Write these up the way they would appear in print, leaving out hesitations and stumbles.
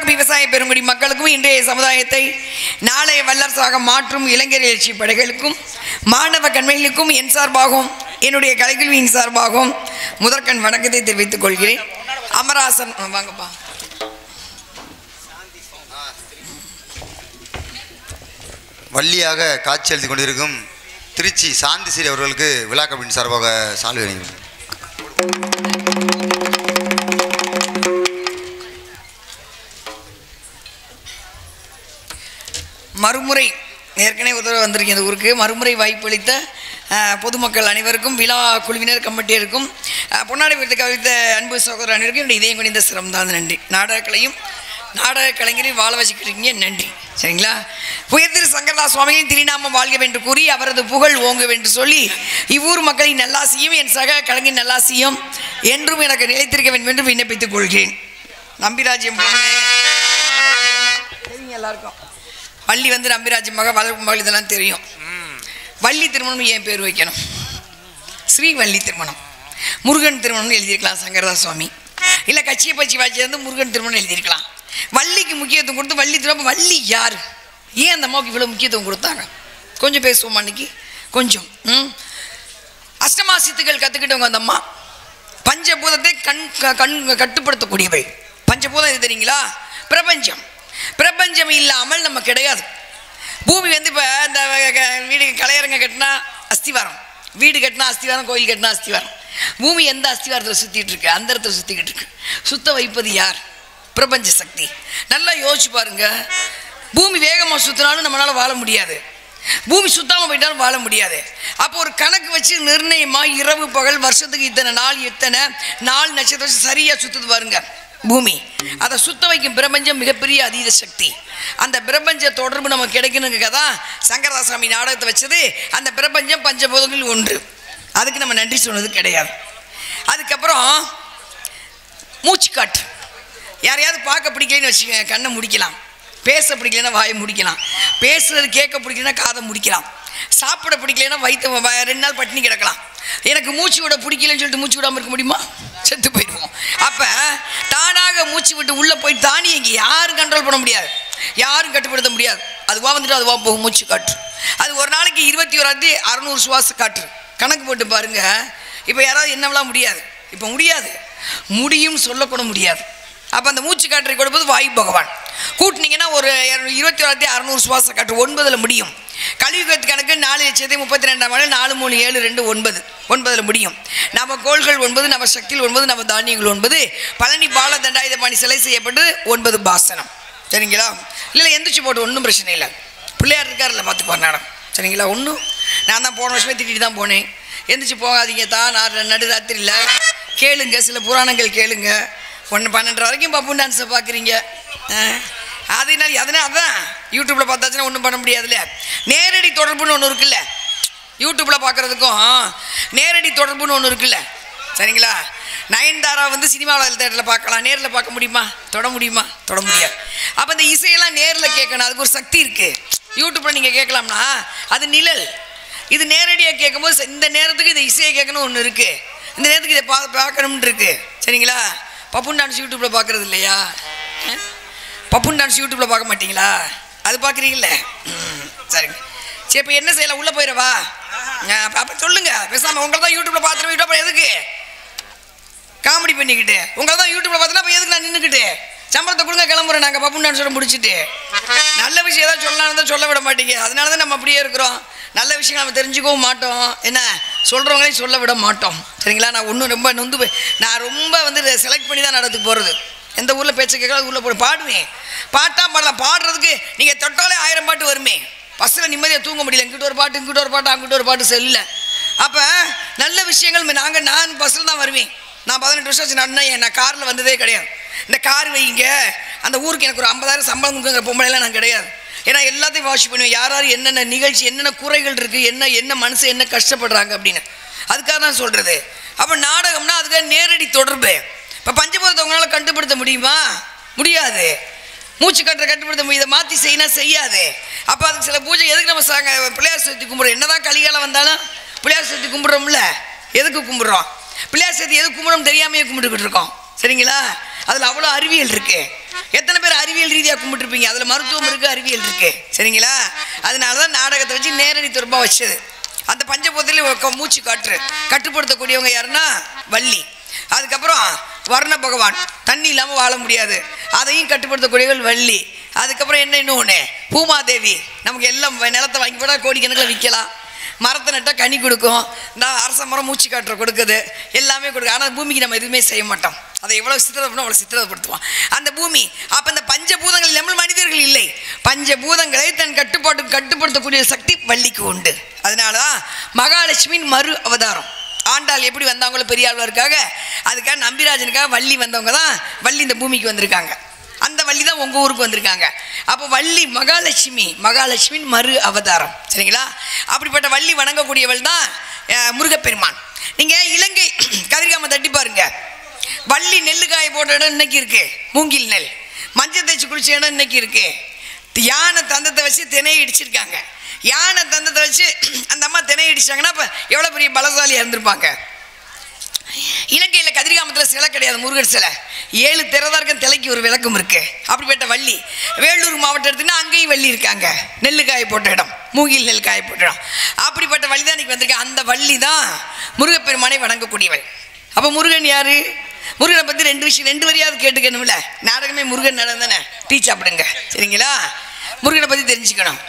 விவசாய பெருங்குடி மக்களுக்கும் இன்றைய சமுதாயத்தை நாளைய வல்லரசாக மாற்றும் இளைஞர் எழுச்சி படைகளுக்கும் மாணவ கண்மைகளுக்கும் என் சார்பாகவும் என்னுடைய கலைக்கல்வியின் சார்பாகவும் முதற்கண் வணக்கத்தை தெரிவித்துக் கொள்கிறேன். அமராசன் வாங்கப்பா. வள்ளியாக காட்சி எழுதி கொண்டிருக்கும் திருச்சி சாந்திஸ்ரீ அவர்களுக்கு விழா கமிட்டியின் சார்பாக சால்வை வழங்குகிறேன். மறுமுறை ஏற்கனவே ஒரு தடவை வந்திருக்கேன் இந்த ஊருக்கு. மறுமுறை வாய்ப்பளித்த பொதுமக்கள் அனைவருக்கும், விழா குழுவினர், கமிட்டியருக்கும், பொன்னாடை விருது கவித்த அன்பு சகோதரர் அனைவருக்கும் என்னுடைய இதயம் குனிந்த சிரமதான் நன்றி. நாடக கலைஞரையும் வாழ வச்சுக்கிறீங்க, நன்றி. சரிங்களா? உயர்திரு சங்கரதாஸ் சுவாமிகளின் திருநாமம் வாழ்க என்று கூறி அவரது புகழ் ஓங்க என்று சொல்லி இவ்வூர் மக்களின் நல்லாசியும் என் சக கலைஞர் நல்லாசியும் என்றும் எனக்கு நிலைத்திருக்க வேண்டும் என்று விண்ணப்பித்துக் கொள்கிறேன். நம்பிராஜ்யம் தெரியுங்க எல்லாருக்கும். வள்ளி வந்து நம்பிராஜ்யம் மக, வளர்ப்பு மகள், இதெல்லாம் தெரியும். வள்ளி திருமணம் ஏன் பேர் வைக்கணும்? ஸ்ரீவள்ளி திருமணம், முருகன் திருமணம்னு எழுதியிருக்கலாம் சங்கரதாஸ் சுவாமி. இல்லை கட்சியை பச்சி வாய்ச்சிருந்து முருகன் திருமணம் எழுதியிருக்கலாம். வள்ளிக்கு முக்கியத்துவம் கொடுத்து வள்ளி திருமணம். வள்ளி யார்? ஏன் அந்த அம்மாவுக்கு இவ்வளோ முக்கியத்துவம் கொடுத்தாங்க? கொஞ்சம் பேசுவோம் அன்னைக்கு. கொஞ்சம் அஷ்டமா சித்துக்கள் கற்றுக்கிட்டவங்க அந்த அம்மா. பஞ்சபூதத்தை கட்டுப்படுத்தக்கூடியவை. பஞ்சபூதம் இது தெரியுங்களா? பிரபஞ்சம். பிரபஞ்சம் இல்லாமல் நம்ம கிடையாது. பூமி வந்து இப்போ இந்த வீடு கலையரங்க கட்டினா அஸ்திவாரம், வீடு கட்டினா அஸ்திவாரம், கோயில் கட்டினா அஸ்திவாரம். பூமி எந்த அஸ்திவாரத்தில் சுற்றிட்டு இருக்கு? அந்த இடத்துல சுற்றிக்கிட்டு இருக்கு. சுத்த வைப்பது யார்? பிரபஞ்ச சக்தி. நல்லா யோசிச்சு பாருங்க. பூமி வேகமாக சுற்றினாலும் நம்மளால வாழ முடியாது, பூமி சுத்தாமல் போயிட்டாலும் வாழ முடியாது. அப்போ ஒரு கணக்கு வச்சு நிர்ணயமாக இரவு பகல், வருஷத்துக்கு இத்தனை நாள் நட்சத்திரம் சரியாக சுற்றுது பாருங்க பூமி. அதை சுத்த வைக்கும் பிரபஞ்சம் மிகப்பெரிய அதீத சக்தி. அந்த பிரபஞ்ச தொடர்பு நமக்கு கிடைக்கணுங்க தான் சங்கரதாசாமி நாடகத்தை வச்சது. அந்த பிரபஞ்சம் பஞ்சபூதங்களில் ஒன்று. அதுக்கு நம்ம நன்றி சொன்னது கிடையாது. அதுக்கப்புறம் மூச்சு காற்று. யாரையாவது பார்க்க பிடிக்கலன்னு வச்சுக்கோங்க, கண்ணை முடிக்கலாம். பேச பிடிக்கலன்னா வாயை முடிக்கலாம். பேசுறது கேட்க பிடிக்கலன்னா காதை முடிக்கலாம். சாப்பிட பிடிக்கலன்னா வயிற்று 2 நாள் பட்டினி கிடக்கலாம். எனக்கு மூச்சு விட பிடிக்கலன்னு சொல்லிட்டு மூச்சு விடாமல் இருக்க முடியுமா? செத்து போயிடுவோம். அப்போ தானாக மூச்சு விட்டு உள்ளே போய் தானியங்கி யாரும் கண்ட்ரோல் பண்ண முடியாது, யாரும் கட்டுப்படுத்த முடியாது. அதுவாக வந்துட்டு அதுவாக போகும் மூச்சு காற்று. அது ஒரு நாளைக்கு 21,600 சுவாச காற்று. கணக்கு போட்டு பாருங்க. இப்போ யாராவது என்னவெல்லாம் முடியாது, இப்போ முடியாது, முடியும் சொல்லக்கூட முடியாது. அப்போ அந்த மூச்சு காற்றை கொடுப்பது வாயு பகவான். கூட்டினீங்கன்னா ஒரு 21,600 சுவாச காற்று 9ல் முடியும். கலியுகத்து கணக்கு 4,32,000 4 3 7 2 9 9ல் முடியும். நம்ம கோள்கள் 9, நம்ம சக்திகள் 9, நம்ம தானியங்கள் 9. பழனி பால தண்டாயுதபாணி சிலை செய்யப்பட்டு 9 பாசனம். சரிங்களா? இல்லை எந்திரிச்சு போட்டு ஒன்றும் பிரச்சனை இல்லை. பிள்ளையார் இருக்கார்ல பார்த்துக்குவார் நாடம். சரிங்களா? ஒன்றும் நான் தான் போன வருஷமே திட்டிட்டு தான் போனேன். எந்திரிச்சு போகாதீங்க தான், நான் நடுராத்திரியில் கேளுங்க, சில புராணங்கள் கேளுங்க. 12 வரைக்கும் பப்பு டான்ஸை பார்க்குறீங்க. அதனால் அதான் யூடியூப்பில் பார்த்தாச்சுன்னா ஒன்றும் பண்ண முடியாதுல்ல. நேரடி தொடர்புன்னு ஒன்று இருக்குல்ல, யூடியூப்பில் பார்க்குறதுக்கும் நேரடி தொடர்புன்னு ஒன்று இருக்குல்ல. சரிங்களா? நயன்தாரா வந்து சினிமாவில் தேட்டரில் பார்க்கலாம், நேரில் பார்க்க முடியுமா? தொட முடியுமா? தொட முடியாது. அப்போ இந்த இசையெல்லாம் நேரில் கேட்கணும், அதுக்கு ஒரு சக்தி இருக்குது. யூடியூப்பில் நீங்கள் கேட்கலாம்னா அது நிழல். இது நேரடியாக கேட்கும்போது இந்த நேரத்துக்கு இந்த இசையை கேட்கணும் ஒன்று இருக்குது, இந்த நேரத்துக்கு இதை பார்க்கணும்னு இருக்குது. சரிங்களா? பப்புன் டான்ஸ் யூடியூப்பில் பார்க்குறது இல்லையா? பப்புன் டான்ஸ் யூடியூப்பில் பார்க்க மாட்டீங்களா? அது பார்க்குறீங்கள? சரிங்க. சரி, இப்போ என்ன செய்யலாம்? உள்ளே போயிடவா? அப்போ சொல்லுங்கள். பேசாமல் உங்களை தான் யூடியூப்பில் பார்த்துட்டு போயிட்டா அப்புறம் எதுக்கு காமெடி பண்ணிக்கிட்டு? உங்களை தான் யூடியூப்பில் பார்த்துட்டு அப்போ எதுக்கு நான் நின்றுக்கிட்டு? சம்பளத்தை கொடுங்க, கிளம்புறோம் நாங்கள் பப்புன் டான்ஸோட முடிச்சுட்டு. நல்ல விஷயம் ஏதாவது சொல்லலாம் தான் சொல்ல விட மாட்டீங்க. அதனால தான் நம்ம அப்படியே இருக்கிறோம். நல்ல விஷயம் நம்ம தெரிஞ்சுக்கவும் மாட்டோம், என்ன சொல்கிறவங்களையும் சொல்ல விட மாட்டோம். சரிங்களா? நான் ஒன்றும் ரொம்ப நொந்து போய் நான் ரொம்ப வந்து செலக்ட் பண்ணி தான் நடத்துக்கு போகிறது. எந்த ஊரில் பேச்ச கேட்கலாம், ஊரில் போய் பாடுவேன். பாட்டாக பாடலாம். பாடுறதுக்கு நீங்கள் தொட்டாலே 1000 பாட்டு வருமே. பஸ்ஸில் நிம்மதியாக தூங்க முடியல. இங்கிட்ட ஒரு பாட்டு, இங்கிட்ட ஒரு பாட்டு, அங்கிட்ட ஒரு பாட்டு செல்ல. அப்போ நல்ல விஷயங்கள் நான் பஸ்ஸில் தான் வருவேன். நான் 18 வருஷம் ஆச்சு நடனா, நான் காரில் வந்ததே கிடையாது. இந்த கார் வைங்க, அந்த ஊருக்கு எனக்கு ஒரு 50,000 சம்பளம் கொடுக்குற பொம்பளைலாம் நான் கிடையாது. ஏன்னா எல்லாத்தையும் வாட்ச் பண்ணுவேன். யார் யார் என்னென்ன நிகழ்ச்சி, என்னென்ன குறைகள் இருக்குது, என்ன மனசு என்ன கஷ்டப்படுறாங்க அப்படின்னு. அதுக்காக தான் சொல்கிறது. அப்போ நாடகம்னா அதுக்காக நேரடி தொடர்பு. இப்போ பஞ்சபூதத்தை உங்களால் கட்டுப்படுத்த முடியுமா? முடியாது. மூச்சு கட்டுற கட்டுப்படுத்த முடியும். இதை மாற்றி செய்யணும், செய்யாது. அப்போ அதுக்கு சில பூஜை. எதுக்கு நம்ம பிள்ளையார் சதுர்த்தி கும்பிட்றோம்? என்னதான் கலிகாலம் வந்தாலும் பிள்ளையார் சதுர்த்தி கும்பிட்றோம்ல. எதுக்கு கும்பிட்றோம்? பிள்ளையார் சதுர்த்தி எதுக்கு கும்பிட்றோம் தெரியாமையே கும்பிட்டுக்கிட்டு இருக்கோம். சரிங்களா? அதில் அவ்வளோ அறிவியல் இருக்குது. எத்தனை பேர் அறிவியல் ரீதியாக கும்பிட்டுருப்பீங்க? அதில் மருத்துவம் இருக்குது, அறிவியல் இருக்குது. சரிங்களா? அதனால தான் நாடகத்தை வச்சு நேரடி தொடர்பாக வச்சது. அந்த பஞ்சபூதத்திலே மூச்சு காற்று கட்டுப்படுத்தக்கூடியவங்க யாருன்னா வள்ளி. அதுக்கப்புறம் வர்ண பகவான், தண்ணி இல்லாமல் வாழ முடியாது, அதையும் கட்டுப்படுத்தக்கூடியவர்கள் வள்ளி. அதுக்கப்புறம் இன்னொன்று பூமாதேவி. நமக்கு எல்லாம் நிலத்தை வாங்கி போட்டால் கோடிக்கணக்கில் விற்கலாம். மரத்தை நட்டால் கனி கொடுக்கும். இந்த அரச மரம் மூச்சு காற்றை கொடுக்குது, எல்லாமே கொடுக்குது. ஆனால் பூமிக்கு நம்ம எதுவுமே செய்ய மாட்டோம். அதை எவ்வளோ சித்திரப்படுத்தணும் அவ்வளோ சித்திரப்படுத்துவோம் அந்த பூமி. அப்போ இந்த பஞ்சபூதங்கள் நம்ம மனிதர்கள் இல்லை. பஞ்சபூதங்களை தன் கட்டுப்படுத்தக்கூடிய சக்தி வள்ளிக்கு உண்டு. அதனால தான் மகாலட்சுமியின் மறு அவதாரம். ஆண்டாள் எப்படி வந்தாங்களோ பெரியாழ்வாருக்காக, அதுக்காக நம்பிராஜனுக்காக வள்ளி வந்தவங்க தான் வள்ளி இந்த பூமிக்கு வந்திருக்காங்க. அந்த வள்ளி தான் உங்கள் ஊருக்கு வந்திருக்காங்க. அப்போ வள்ளி மகாலட்சுமியின் மறு அவதாரம். சரிங்களா? அப்படிப்பட்ட வள்ளி வணங்கக்கூடியவள் தான் முருகப்பெருமான். நீங்கள் இலங்கை கதிர்காம தட்டி பாருங்க. வள்ளி நெல்லுக்காய போட்ட இடம் இன்னைக்கு இருக்கு, மூங்கில் நெல். மஞ்சள் தேய்ச்சி குளிச்ச இடம் இன்னைக்கு இருக்கு. யானை தந்தத்தை வச்சு திணையை இடிச்சிருக்காங்க. யானை தந்தத்தை வச்சு அந்த அம்மா திணையை இடிச்சாங்கன்னா இப்போ எவ்வளோ பெரிய பலசாலியாக இருந்திருப்பாங்க. இலங்கையில் கதிர்காமத்தில் சிலை கிடையாது, முருகர் சிலை. 7 திறதார்க்கும் தலைக்கு ஒரு விளக்கம் இருக்கு. அப்படிப்பட்ட வள்ளி வேலூர் மாவட்டம் எடுத்துன்னா அங்கேயும் வள்ளி இருக்காங்க. நெல்லுக்காய போட்ட இடம், மூங்கில் நெல் காய போட்ட இடம். அப்படிப்பட்ட வள்ளி தான் இன்னைக்கு வந்திருக்கேன். அந்த வள்ளி தான் முருகப்பெருமானை வணங்கக்கூடியவள். அப்போ முருகன் யாரு? முருகனை பற்றி 2 விஷயம் 2 வரையாவது கேட்டுக்கணும்ல. நாடகமே முருகன் நடந்தானே, டீ சாப்பிடுங்க. சரிங்களா? முருகனை பற்றி தெரிஞ்சுக்கணும்.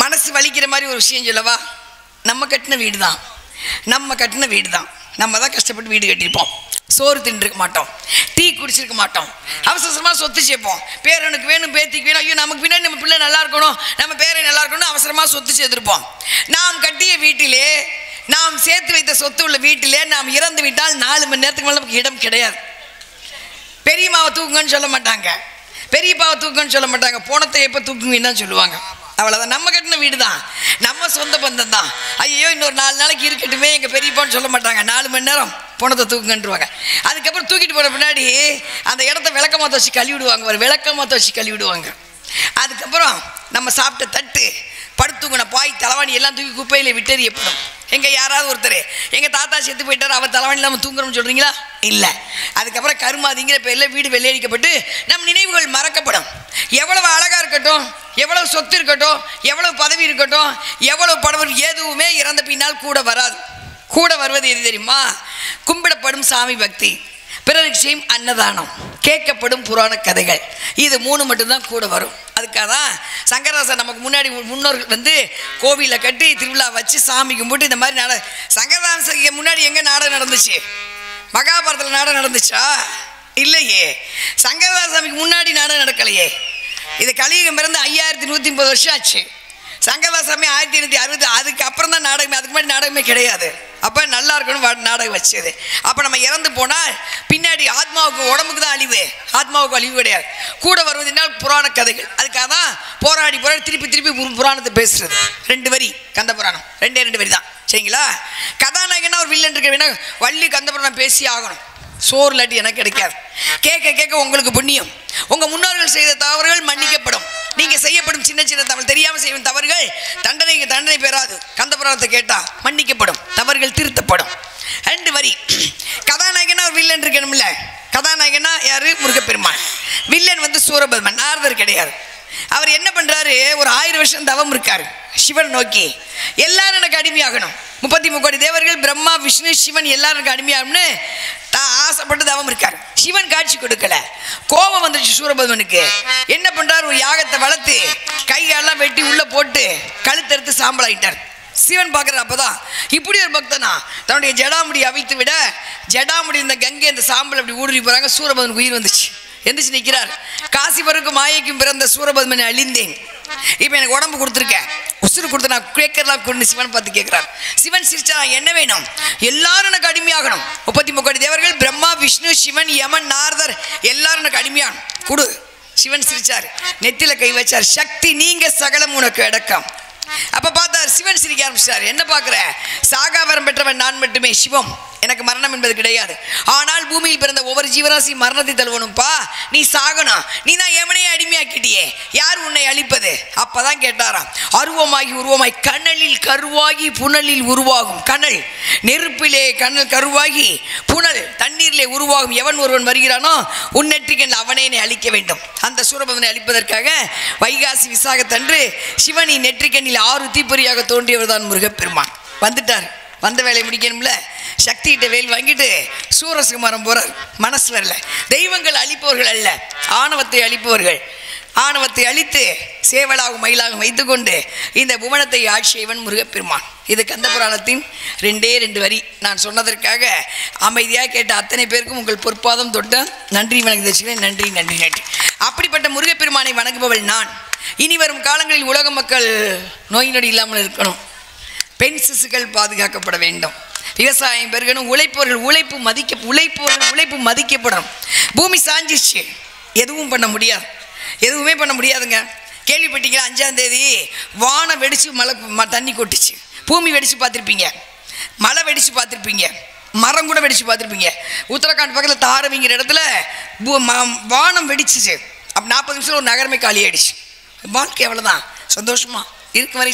மனசு வலிக்கிற மாதிரி ஒரு விஷயம் சொல்லவா? நம்ம கட்டின வீடு தான், நம்ம தான் கஷ்டப்பட்டு வீடு கட்டியிருப்போம். சோறு தின்றுருக்க மாட்டோம், டீ குடிச்சிருக்க மாட்டோம், அவசரமாக சொத்து சேர்ப்போம். பேரனுக்கு வேணும், பேத்திக்கு வேணும், ஐயோ நமக்கு பின்னாடி நம்ம பிள்ளை நல்லா இருக்கணும், நம்ம பேரை நல்லா இருக்கணும், அவசரமாக சொத்து சேர்த்துருப்போம். நாம் கட்டிய வீட்டிலே, நாம் சேர்த்து வைத்த சொத்து உள்ள வீட்டிலே நாம் இறந்து விட்டால் 4 மணி நேரத்துக்கு மேலே நமக்கு இடம் கிடையாது. பெரியம்மாவை தூக்குங்கன்னு சொல்ல மாட்டாங்க, பெரியப்பாவை தூக்குங்கன்னு சொல்ல மாட்டாங்க, போனத்தை எப்போ தூக்குங்கன்னு தான் சொல்லுவாங்க. அவ்வளோதான். நம்ம கட்டின வீடு தான், நம்ம சொந்த பந்தம் தான். ஐயோ இன்னொரு 4 நாளைக்கு இருக்கட்டுமே எங்கள் பெரியப்பான்னு சொல்ல மாட்டாங்க, 4 மணி நேரம் போனத்தை தூக்குங்கன்றுவாங்க. அதுக்கப்புறம் தூக்கிட்டு போன பின்னாடி அந்த இடத்த விளக்கமாத்த வச்சு கழுவிடுவாங்க, ஒரு விளக்கமாத்த வச்சு கழுவிடுவாங்க. அதுக்கப்புறம் நம்ம சாப்பிட்ட தட்டு, படுத்துங்கின பாய், தலைவாணி எல்லாம் தூக்கி குப்பையில் விட்டெறியப்படும். எங்கள் யாராவது ஒருத்தர் எங்கள் தாத்தா செத்து போயிட்டார், அவர் தலைவாணி இல்லாமல் தூங்குறோம்னு சொல்கிறீங்களா? இல்லை. அதுக்கப்புறம் கருமாதிங்கிற பேரில் வீடு வெள்ளையடிக்கப்பட்டு நம் நினைவுகள் மறக்கப்படும். எவ்வளவு அழகாக இருக்கட்டும், எவ்வளவு சொத்து இருக்கட்டும், எவ்வளவு பதவி இருக்கட்டும், எவ்வளவு படம், எதுவுமே இறந்த பின்னால் கூட வராது. கூட வருவது எது தெரியுமா? கும்பிடப்படும் சாமி பக்தி, பிறருக்கு செய்யும் அன்னதானம், கேட்கப்படும் புராண கதைகள், இது 3 மட்டும்தான் கூட வரும். அதுக்காக தான் சங்கரதாசன் நமக்கு முன்னாடி முன்னோர்கள் வந்து கோவிலில் கட்டி திருவிழா வச்சு சாமி கும்பிட்டு இந்த மாதிரி சங்கரதாசனுக்கு முன்னாடி எங்கே நாடகம் நடந்துச்சு? மகாபாரதத்தில் நாடகம் நடந்துச்சா? இல்லையே. சங்கரதாசாமிக்கு முன்னாடி நாடகம் நடக்கலையே. இது கலியுகம் பிறந்து 5130 வருஷம் ஆச்சு. சங்கரதாசாமி 1860, அதுக்கு அப்புறம் தான் நாடகமே, அதுக்கு முன்னாடி நாடகமே கிடையாது. அப்போ நல்லா இருக்கணும் நாடகம் வச்சது. அப்போ நம்ம இறந்து போனால் பின்னாடி ஆத்மாவுக்கு, உடம்புக்கு தான் அழிவு, ஆத்மாவுக்கு அழிவு கிடையாது. கூட வருவதுனால் புராண கதைகள். அதுக்காக தான் போராடி திருப்பி புராணத்தை பேசுறது. 2 வரி கந்த புராணம், 2 வரி தான், சரிங்களா? கதாநாயகனா ஒரு வில்லன் இருக்க வேணா, வள்ளி கந்த புராணம் பேசி ஆகணும். சோறு இல்லாட்டி எனக்கு கிடைக்காது. கேட்க உங்களுக்கு புண்ணியம். உங்கள் முன்னோர்கள் செய்த தவறுகள் மன்னிக்கப்படும். நீங்கள் செய்யப்படும் சின்ன தவறு, தெரியாமல் செய்யும் தவறுகள் தண்டனை பெறாது. கந்தபுராணத்தை கேட்டால் மன்னிக்கப்படும், தவறுகள் திருத்தப்படும். 2 வரி. கதாநாயகனா ஒரு வில்லன் இருக்கணும்ல. கதாநாயகனா யாரு? முருகப்பெருமான். வில்லன் வந்து சூரபத்மன், நாரதர் கிடையாது. அவர் என்ன பண்ணுறாரு? ஒரு 1000 வருஷம் தவம் இருக்காரு சிவன் நோக்கி. எல்லாரும் எனக்கு அடிமையாகணும், 33 கோடி தேவர்கள், பிரம்மா விஷ்ணு சிவன் எல்லாரும் எனக்கு அடிமையாகணும்னு தான் ஆசைப்பட்டு தவம் இருக்காரு. சிவன் காட்சி கொடுக்கல, கோபம் வந்துச்சு சூரபத்மனுக்கு. என்ன பண்றாரு? ஒரு யாகத்தை வளர்த்து கைகாலெல்லாம் வெட்டி உள்ள போட்டு கழுத்தறுத்து சாம்பலாயிட்டார். சிவன் பார்க்குறாரு. அப்போதான் இப்படி ஒரு பக்தனா தன்னுடைய ஜடாமுடி அவிழ்த்து விட, ஜடாமுடி இந்த கங்கை இந்த சாம்பல் அப்படி ஊடுருவி போகிறாங்க. சூரபத்மனுக்கு உயிர் வந்துச்சு, எந்திரிச்சு நிற்கிறார். காசிபருக்கும் மாயைக்கும் பிறந்த சூரபத்மனை அழிந்தேன், இப்போ எனக்கு உடம்பு கொடுத்துருக்கேன், உசுறு கொடுத்து நான் கேட்கறலாம் கொண்டு சிவன் பார்த்து கேட்குறார். சிவன் சிரிச்சா, என்ன வேணும்? எல்லாரும் எனக்கு அடிமையாகணும், 33 கோடி தேவர்கள், பிரம்மா விஷ்ணு சிவன் யமன் நாரதர் எல்லாரும் எனக்கு அடிமையாகணும், கொடு. சிவன் சிரிச்சார், நெத்தில கை வச்சார். சக்தி நீங்க சகலம் உனக்கு அடக்கம். அப்போ பார்த்தார், சிவன் சிரிக்க ஆரம்பிச்சார். என்ன பார்க்குற? சாகாவரம் பெற்றவன் நான் மட்டுமே, சிவம், எனக்கு மரணம் என்பது கிடையாது. ஆனால் பூமியில் பிறந்த ஒவ்வொரு ஜீவராசி மரணத்தை தழுவணும்பா, நீ சாகணும், நீ தான் எமனையே அடிமையாக்கிட்டியே, யார் உன்னை அழிப்பது? அப்பதான் கேட்டாராம். அருவமாகி உருவமாய் கனலில் கருவாகி புனலில் உருவாகும். கனல் நெருப்பிலே, கனல் கருவாகி, புனல் தண்ணீரிலே உருவாகும். எவன் ஒருவன் வருகிறானோ உன் நெற்றிக்கண் அவனே அழிக்க வேண்டும். அந்த சூரபத்மனை அழிப்பதற்காக வைகாசி விசாகத்தன்று சிவனின் நெற்றிக்கண்ணில் 6 தீப்பொறியாக தோன்றியவர் தான் முருகப்பெருமான். வந்துட்டார். வந்த வேலையை முடிக்கணும்ல, சக்திகிட்ட வேல் வாங்கிட்டு சூரசுகுமாரம் போறார். மனசு வரல. தெய்வங்கள் அழிப்பவர்கள் அல்ல, ஆணவத்தை அழிப்பவர்கள். ஆணவத்தை அழித்து சேவலாகும் மயிலாகும் வைத்துக்கொண்டு இந்த புவனத்தை ஆட்சியவன் முருகப்பெருமான். இது கந்தபுராணத்தின் 2 வரி. நான் சொன்னதற்காக அமைதியாக கேட்ட அத்தனை பேருக்கும் உங்கள் பொற்பாதம் தொட்ட நன்றி வணக்கம் தெரிவிச்சுக்கிறேன். நன்றி நன்றி நன்றி. அப்படிப்பட்ட முருகப்பெருமானை வணங்குபவள் நான். இனி வரும் காலங்களில் உலக மக்கள் நோய் நொடி இல்லாமல் இருக்கணும், பெண் சிசுகள் பாதுகாக்கப்பட வேண்டும், விவசாயம் பெருகணும், உழைப்பவர்கள் உழைப்பு மதிக்கப்படணும். பூமி சாஞ்சிச்சு, எதுவும் பண்ண முடியாது, எதுவுமே பண்ண முடியாதுங்க. கேள்விப்பட்டீங்களா? 5ஆம் தேதி வானம் வெடிச்சு மழை தண்ணி கொட்டுச்சு. பூமி வெடிச்சு பார்த்துருப்பீங்க, மழை வெடிச்சு பார்த்துருப்பீங்க, மரம் கூட வெடிச்சு பார்த்துருப்பீங்க. உத்தரகாண்ட் பக்கத்தில் தாரவிங்கிற இடத்துல வானம் வெடிச்சிச்சு. அப்போ 40 நிமிஷம் ஒரு நகரமே காலி ஆயிடுச்சு. வாழ்க்கை எவ்வளோதான். சந்தோஷமா இருக்கும் வரை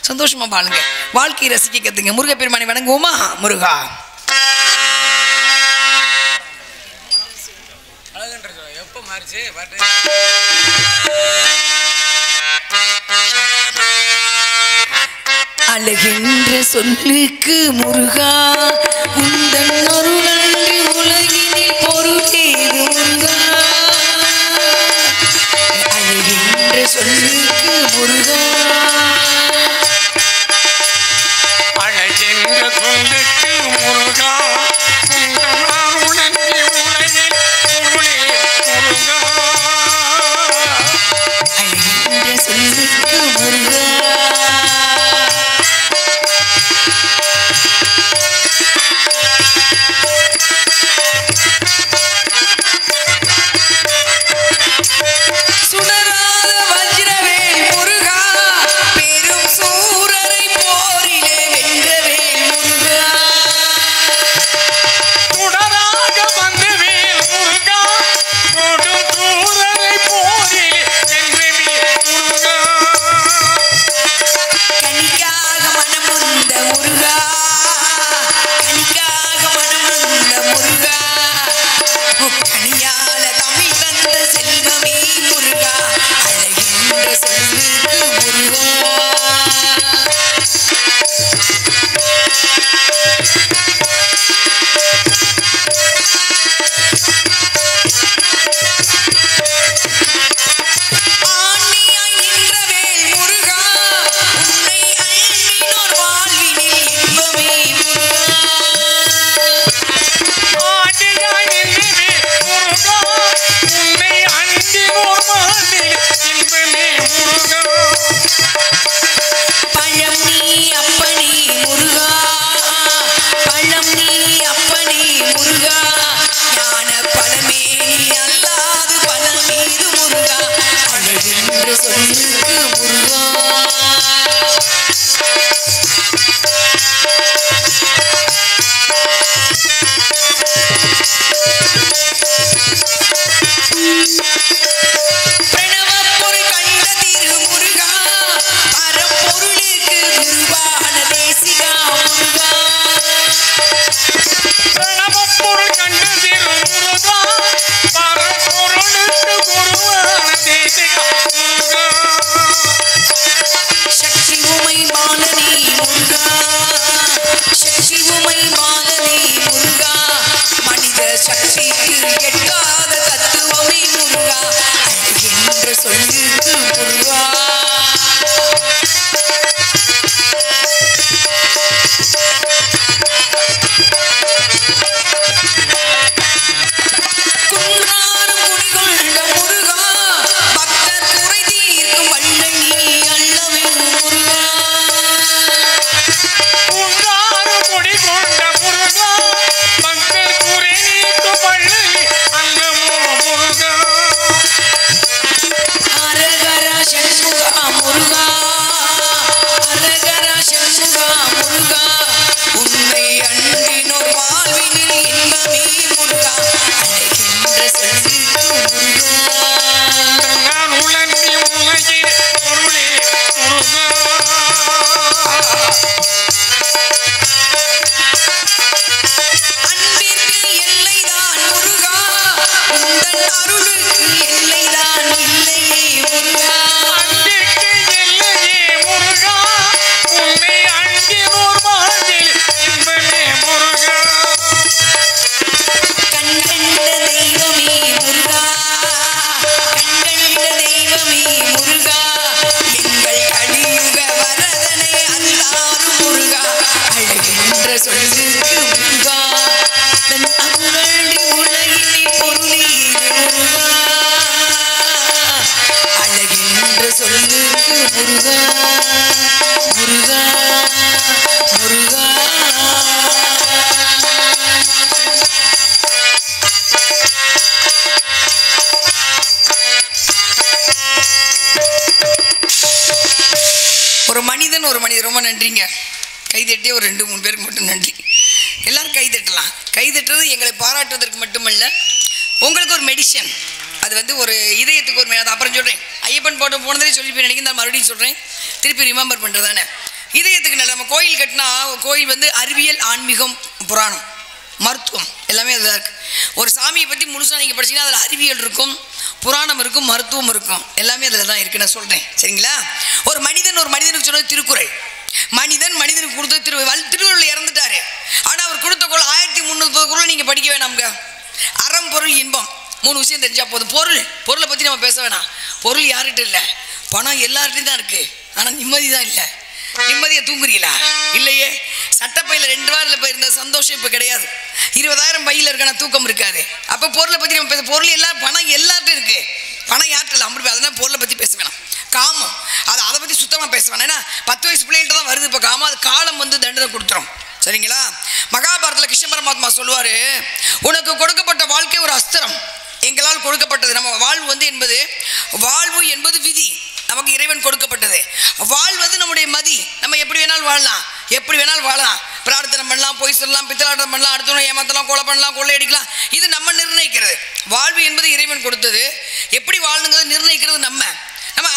சந்தோஷமா பாருங்க, வாழ்க்கையை ரசிக்க கத்துங்க. முருகப்பெருமானை வணங்குவோமா? முருகா. அழகின்ற சொல்லுக்கு முருகா, உந்தன் ஒரு நன்றி உலகினில் பொருளேது முருகா. அழகின்ற சொல்லுக்கு முருகா, முருகா முருகா முருகா. ஒரு மனிதன் ரொம்ப நன்றிங்க. கைதட்டி ஒரு 2-3 பேருக்கு மட்டும் நன்றி. எல்லாரும் கைதட்டலாம். கைதட்டுறது எங்களை பாராட்டுவதற்கு மட்டுமல்ல, உங்களுக்கு ஒரு மெடிசன். அது வந்து ஒரு இதயத்துக்கு ஒரு அது அப்புறம் சொல்கிறேன். ஐயப்பன் போட்ட போனதே சொல்லி போய் நினைக்கிறேன். நான் மறுபடியும் சொல்கிறேன், திருப்பி ரிமெம்பர் பண்ணுறதானே. இதயத்துக்கு நல்ல நம்ம கோயில் கட்டினா, கோயில் வந்து அறிவியல், ஆன்மீகம், புராணம், மருத்துவம் எல்லாமே அதுதான் இருக்குது. ஒரு சாமியை பற்றி முழுசாக நீங்கள் படிச்சிங்கன்னா அதில் அறிவியல் இருக்கும், புராணம் இருக்கும், மருத்துவம் இருக்கும், எல்லாமே அதில் தான் இருக்குது. நான் சொல்கிறேன் சரிங்களா. ஒரு மனிதனுக்கு சொன்னது திருக்குறள். மனிதனுக்கு கொடுத்த திருக்குறள் இறந்துட்டாரு. ஆனால் அவர் கொடுத்த குறள் 1330 குறள் நீங்கள் படிக்க வேணாம்ங்க. அறம் பொருள் இன்பம் 3 விஷயம் தெரிஞ்சா போதும். பொருளை பற்றி நம்ம பேச வேணாம். பொருள் யார்கிட்ட இல்லை, பணம் எல்லார்கிட்டையும் தான் இருக்குது. ஆனால் நிம்மதி தான் இல்லை. நிம்மதியை தூங்குறீங்களா? இல்லையே. சட்டப்பையில் 2 வாரில் போயிருந்த சந்தோஷம் இப்போ கிடையாது. 20,000 பையில் இருக்கான தூக்கம் இருக்காது. அப்போ பொருளை பற்றி நம்ம பேச, பொருள் எல்லாம் பணம் எல்லார்ட்டும் இருக்குது. பணம் யார்ட்டில் அப்படி, அதனால் பொருளை பற்றி பேச வேணாம். காமம் அதை பற்றி சுத்தமாக பேச வேணாம். ஏன்னா 10 வயசு பிள்ளைகிட்ட தான் வருது இப்போ காமம். அது காலம் வந்து தண்டனை கொடுத்துரும் சரிங்களா. மகாபாரதத்தில் கிருஷ்ண பரமாத்மா சொல்லுவார், உனக்கு கொடுக்கப்பட்ட வாழ்க்கை ஒரு அஸ்திரம், எங்களால் கொடுக்கப்பட்டது. நம்ம வாழ்வு என்பது விதி, நமக்கு இறைவன் கொடுக்கப்பட்டது. வாழ்வது நம்முடைய மதி. நம்ம எப்படி வேணாலும் வாழலாம். பிரார்த்தனை பண்ணலாம், பொய் சொல்லலாம், பித்தலாட்டம் பண்ணலாம், அடுத்தவனை ஏமாத்தலாம், கொலை பண்ணலாம், கொள்ளையடிக்கலாம். இது நம்ம நிர்ணயிக்கிறது. வாழ்வு என்பது இறைவன் கொடுத்தது. எப்படி வாழணுங்கிறது நிர்ணயிக்கிறது நம்ம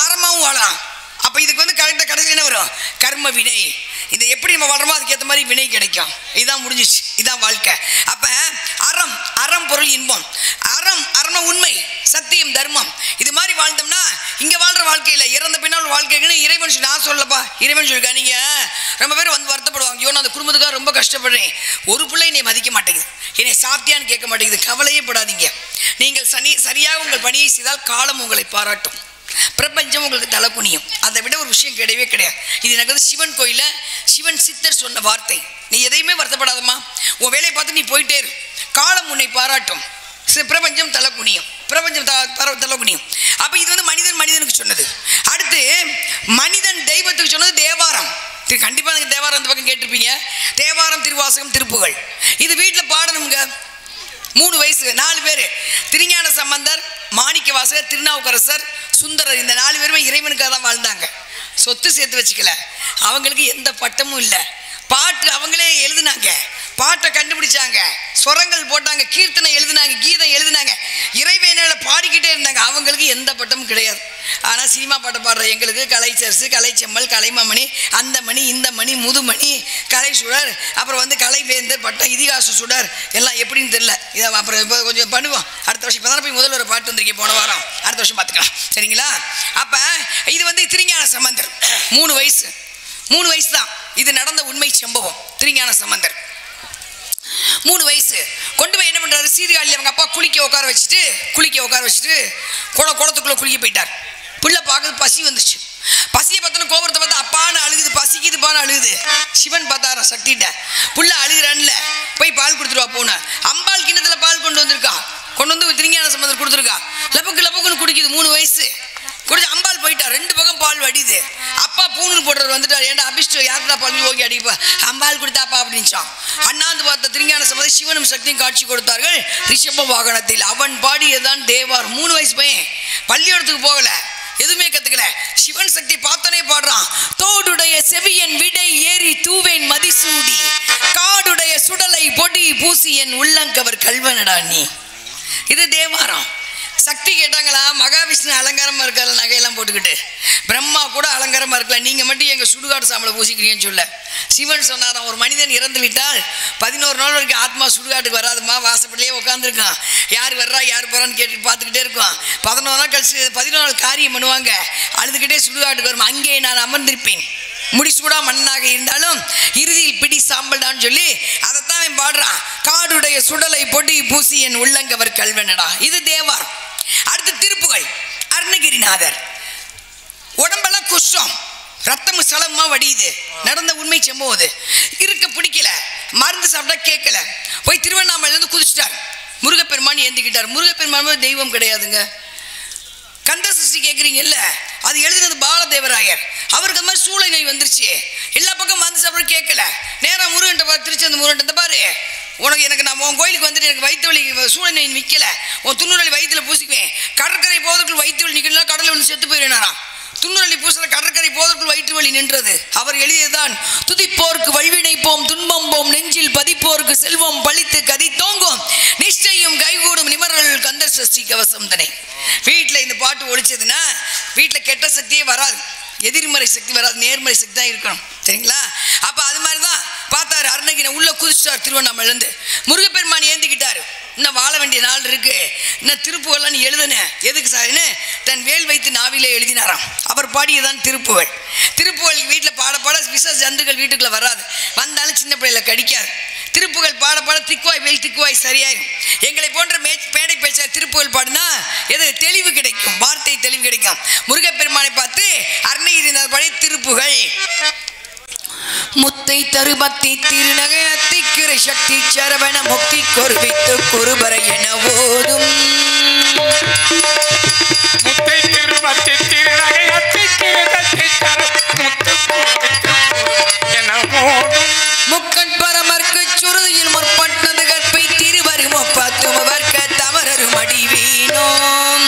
ஆரம்பமாகவும் வாழலாம். அப்போ இதுக்கு வந்து கரெக்டாக கடைசியில் என்ன வரும்? கர்ம வினை. இதை எப்படி நம்ம வாழ்றோமோ அதுக்கேற்ற மாதிரி வினை கிடைக்கும். இதுதான் முடிஞ்சிச்சு. இதுதான் வாழ்க்கை. அப்போ அறம் பொருள் இன்பம். அறம் உண்மை, சத்தியம், தர்மம். இது மாதிரி வாழ்ந்தோம்னா இங்கே வாழ்கிற வாழ்க்கையில் இறந்த பின்னால் வாழ்க்கைன்னு இறைவன் சொல்லி, நான் சொல்லப்பா, இறைவன் சொல்லிருக்கா. நீங்கள் ரொம்ப பேர் வந்து வருத்தப்படுவாங்க, ஐயோ நான் அந்த குடும்பத்துக்காக ரொம்ப கஷ்டப்படுறேன், ஒரு பிள்ளை என்னை மதிக்க மாட்டேங்குது, என்னை சாப்பிட்டியான்னு கேட்க மாட்டேங்குது. கவலையே படாதீங்க. நீங்கள் சரியாக உங்கள் பணியை செய்தால் காலம் உங்களை பாராட்டும், பிரபஞ்சம் உங்களுக்கு தலை குனியும். அதை விட ஒரு விஷயம் கிடையவே கிடையாது. இது எனக்கு வந்து சிவன் கோயிலில் சிவன் சித்தர் சொன்ன வார்த்தை. நீ எதையுமே வருத்தப்படாதம்மா, உன் வேலையை பார்த்து நீ போயிட்டே இரு, காலம் உன்னை பாராட்டும், பிரபஞ்சம் தலை குனியும், தலை குனியும். அப்போ இது வந்து மனிதனுக்கு சொன்னது. அடுத்து மனிதன் தெய்வத்துக்கு சொன்னது தேவாரம். கண்டிப்பாக நீங்கள் தேவாரம் அந்த பக்கம் கேட்டிருப்பீங்க. தேவாரம், திருவாசகம், திருப்புகழ். இது வீட்டில் பாடணுங்க. 3 வயசு 4 பேர், திருஞான சம்பந்தர், மாணிக்கவாசகர், திருநாவுக்கரசர், சுந்தரர். இந்த 4 பேருமே இறைவனுக்காக தான் வாழ்ந்தாங்க. சொத்து சேர்த்து வச்சுக்கல. அவங்களுக்கு எந்த பட்டமும் இல்லை. பாட்டு அவங்களே எழுதுனாங்க, பாட்டை கண்டுபிடிச்சாங்க, ஸ்வரங்கள் போட்டாங்க, கீர்த்தனை எழுதினாங்க, கீதம் எழுதினாங்க, இறைவேனையில பாடிக்கிட்டே இருந்தாங்க. அவங்களுக்கு எந்த பட்டமும் கிடையாது. ஆனால் சினிமா பாட்டை பாடுற எங்களுக்கு கலைச்சரசு, கலைச்செம்மல், கலைமாமணி, அந்த மணி, இந்த மணி, முதுமணி, கலை சுடர், அப்புறம் வந்து கலைவேந்தர் பட்டம், இதிகாச சுடர் எல்லாம் எப்படின்னு தெரியல. இதை அப்புறம் இப்போ கொஞ்சம் பண்ணுவோம். அடுத்த வருஷம் இப்போ தானே போய் முதல்ல ஒரு பாட்டு வந்திருக்கேன், போன வாரம். அடுத்த வருஷம் பார்த்துக்கலாம் சரிங்களா. அப்போ இது வந்து திருஞான சம்பந்தர் 3 வயசு தான். இது நடந்த உண்மை சம்பவம். திருஞான சம்பந்தர் 3 வயசு கொண்டு போய் என்ன பண்ணுறாரு, சீர்காழியில் அவங்க அப்பா குளிக்க உட்கார வச்சுட்டு குளத்துக்குள்ளே குளிக்க போயிட்டார். பிள்ளை பார்க்குறது பசி வந்துச்சு. பசியை பார்த்தோன்னு கோபுரத்தை பார்த்தா அப்பான்னு அழுகுது, பசிக்குதுப்பான்னு அழுகுது. சிவன் பார்த்தாரா சக்திட்ட, புள்ள அழுகிறான்ல, போய் பால் கொடுத்துருவா. போன அம்பாள் கிண்ணத்தில் பால் கொண்டு வந்து திருஞான சம்பந்தர் கொடுத்துருக்கா. லப்புக்குன்னு குடிக்குது. 3 வயசு குடிச்சு அம்பாள் போயிட்டா. 2 பக்கம் பால் வடிது. அப்பா பூணூல் போடுறவர் வந்துட்டார். ஏன்டா அபிஷ்டு யாருடா பால் ஓகே அடிப்பா, அம்பாள் கொடுத்தாப்பா அப்படின்ச்சான். அண்ணாந்து பார்த்த திருஞான சம்பந்தர் சிவனும் சக்தியும் காட்சி கொடுத்தார்கள் ரிஷப வாகனத்தில். அவன் பாடியதான் தேவார். 3 வயசு பையன், பள்ளியோடத்துக்கு போகல, எதுவுமே கத்துக்கல. சிவன் சக்தி பார்த்தோன்னே பாடுறான். தோடுடைய செவியன் விடை ஏறி தூவேன் மதிசூடி, காடுடைய சுடலை பொடி பூசி என் உள்ளங்கவர் கல்வனடா நீ. இது தேவாரம். சக்தி கேட்டாங்களா, மகாவிஷ்ணு அலங்காரமாக இருக்கால, நகையெல்லாம் போட்டுக்கிட்டு, பிரம்மா கூட அலங்காரமாக இருக்கலாம், நீங்கள் மட்டும் எங்கள் சுடுகாடு சாம்பலை பூசிக்கிறீங்கன்னு சொல்ல. சிவன் சொன்னாராம், ஒரு மனிதன் இறந்து விட்டால் 11 நாள் வரைக்கும் ஆத்மா சுடுகாட்டுக்கு வராதுமா, வாசப்படியே உட்காந்துருக்கான், யார் வர்றா யார் போகிறான்னு கேட்டு பார்த்துக்கிட்டே இருக்கும். 11 நாள் கழிச்சு 11 நாள் காரியம் பண்ணுவாங்க, அழுதுகிட்டே சுடுகாட்டுக்கு வரும். அங்கே நான் அமர்ந்திருப்பேன், முடிசூடா மண்ணாக இருந்தாலும் இறுதியில் பிடி சாம்பல் தான் சொல்லி அதைத்தான் அவன் பாடுறான். காடுடைய சுடலை பொடி பூசி என் உள்ளங்கவர் கல்வனடா. இது தேவார். அடுத்து திருப்புகழ். அருணகிரிநாதர் உடம்பெல்லாம் குஷ்டம், ரத்தம் சலமா வடியுது, நடந்த உண்மை சம்பவம். இருக்க பிடிக்கல, மருந்து சாப்பிட்டா கேட்கல, போய் திருவண்ணாமலையிலேருந்து குதிச்சிட்டார். முருகப்பெருமான் ஏந்திக்கிட்டார். முருகப்பெருமான் தெய்வம் கிடையாதுங்க. கந்த சஷ்டி கேட்குறீங்கல்ல, அது எழுதுனது பாலதேவராயர். அவருக்கு அந்த மாதிரி சூளை நோய் வந்துருச்சு. எல்லா பக்கம் வந்து சாப்பிட கேட்கல. நேரம் முருகன்ட்ட பாரு, திருச்சி வந்து முருகன்ட்ட பாரு, உனக்கு எனக்கு நான் உன் கோயிலுக்கு வந்துட்டு எனக்கு வயிற்று வலி சூளை நோய் நிற்கல, உன் துண்ணூறு வயிற்றுல பூசிக்குவேன், கடற்கரை போவதற்குள் வயிற்று வலி நிற்கலாம், கடலில் வந்து செத்து போயிடுவேன். துண்ணூறு பூசல கடற்கரை போவதற்குள் வயிற்று வலி நின்றது. அவர் எழுதியதுதான், துதிப்போருக்கு வல்வினை போம், துன்பம் போம், நெஞ்சில் பதிப்போருக்கு செல்வம் பழித்து கதி தோங்கும், நிஷ்டையும் கைகூடும் நிமரல் கந்தர் சஷ்டி கவசம் தனை. வீட்டில் இந்த பாட்டு ஒழிச்சதுன்னா வீட்டில் கெட்ட சக்தியே வராது, எதிர்மறை சக்தி வராது, நேர்மறை சக்தி தான் இருக்கணும். சரிங்களா? அப்போ அது மாதிரி தான் பார்த்தாரு. அருணகிரி உள்ள குதிச்சிட்டார். திருவண்ணாமலேருந்து முருகப்பெருமான் ஏந்திக்கிட்டாரு. இன்னும் வாழ வேண்டிய நாள் இருக்கு, இன்னும் திருப்புகள்லாம் நீ எழுதுனேன் எதுக்கு சார்னு தன் வேல் வைத்து நாவிலே எழுதினாராம். அவர் பாடியதான் திருப்புகழ். திருப்புகழ் வீட்டில் பாட பாட விஷ ஜந்துக்கள் வீட்டுக்குள்ள வராது, வந்தாலும் சின்ன பிள்ளைல கடிக்காது. திருப்புகழ் பாட பாட திக்குவாய் வேல் திக்குவாய் சரியாயிரும். எங்களை போன்ற மேடை பேச்ச திருப்புகழ் பாடுனா எது தெளிவு கிடைக்கும், வார்த்தை தெளிவு கிடைக்கும். முருகப்பெருமானை பார்த்து அருணகிரி பாடி திருப்புகழ். முத்தை தருபத்தி திருநகை அத்திக்கிற சக்தி சரவண முக்தி கொருவித்து குருபர என ஓதும். முத்தை திருபத்தி திருநகை அத்திக்கிற சக்தி என ஓதும். முக்கண் பரமர்க்கு சுருதியில் முற்பட்டது கற்பை திருவரு முப்பத்தும் வர்க்க தவறரு மடி வீணோம்.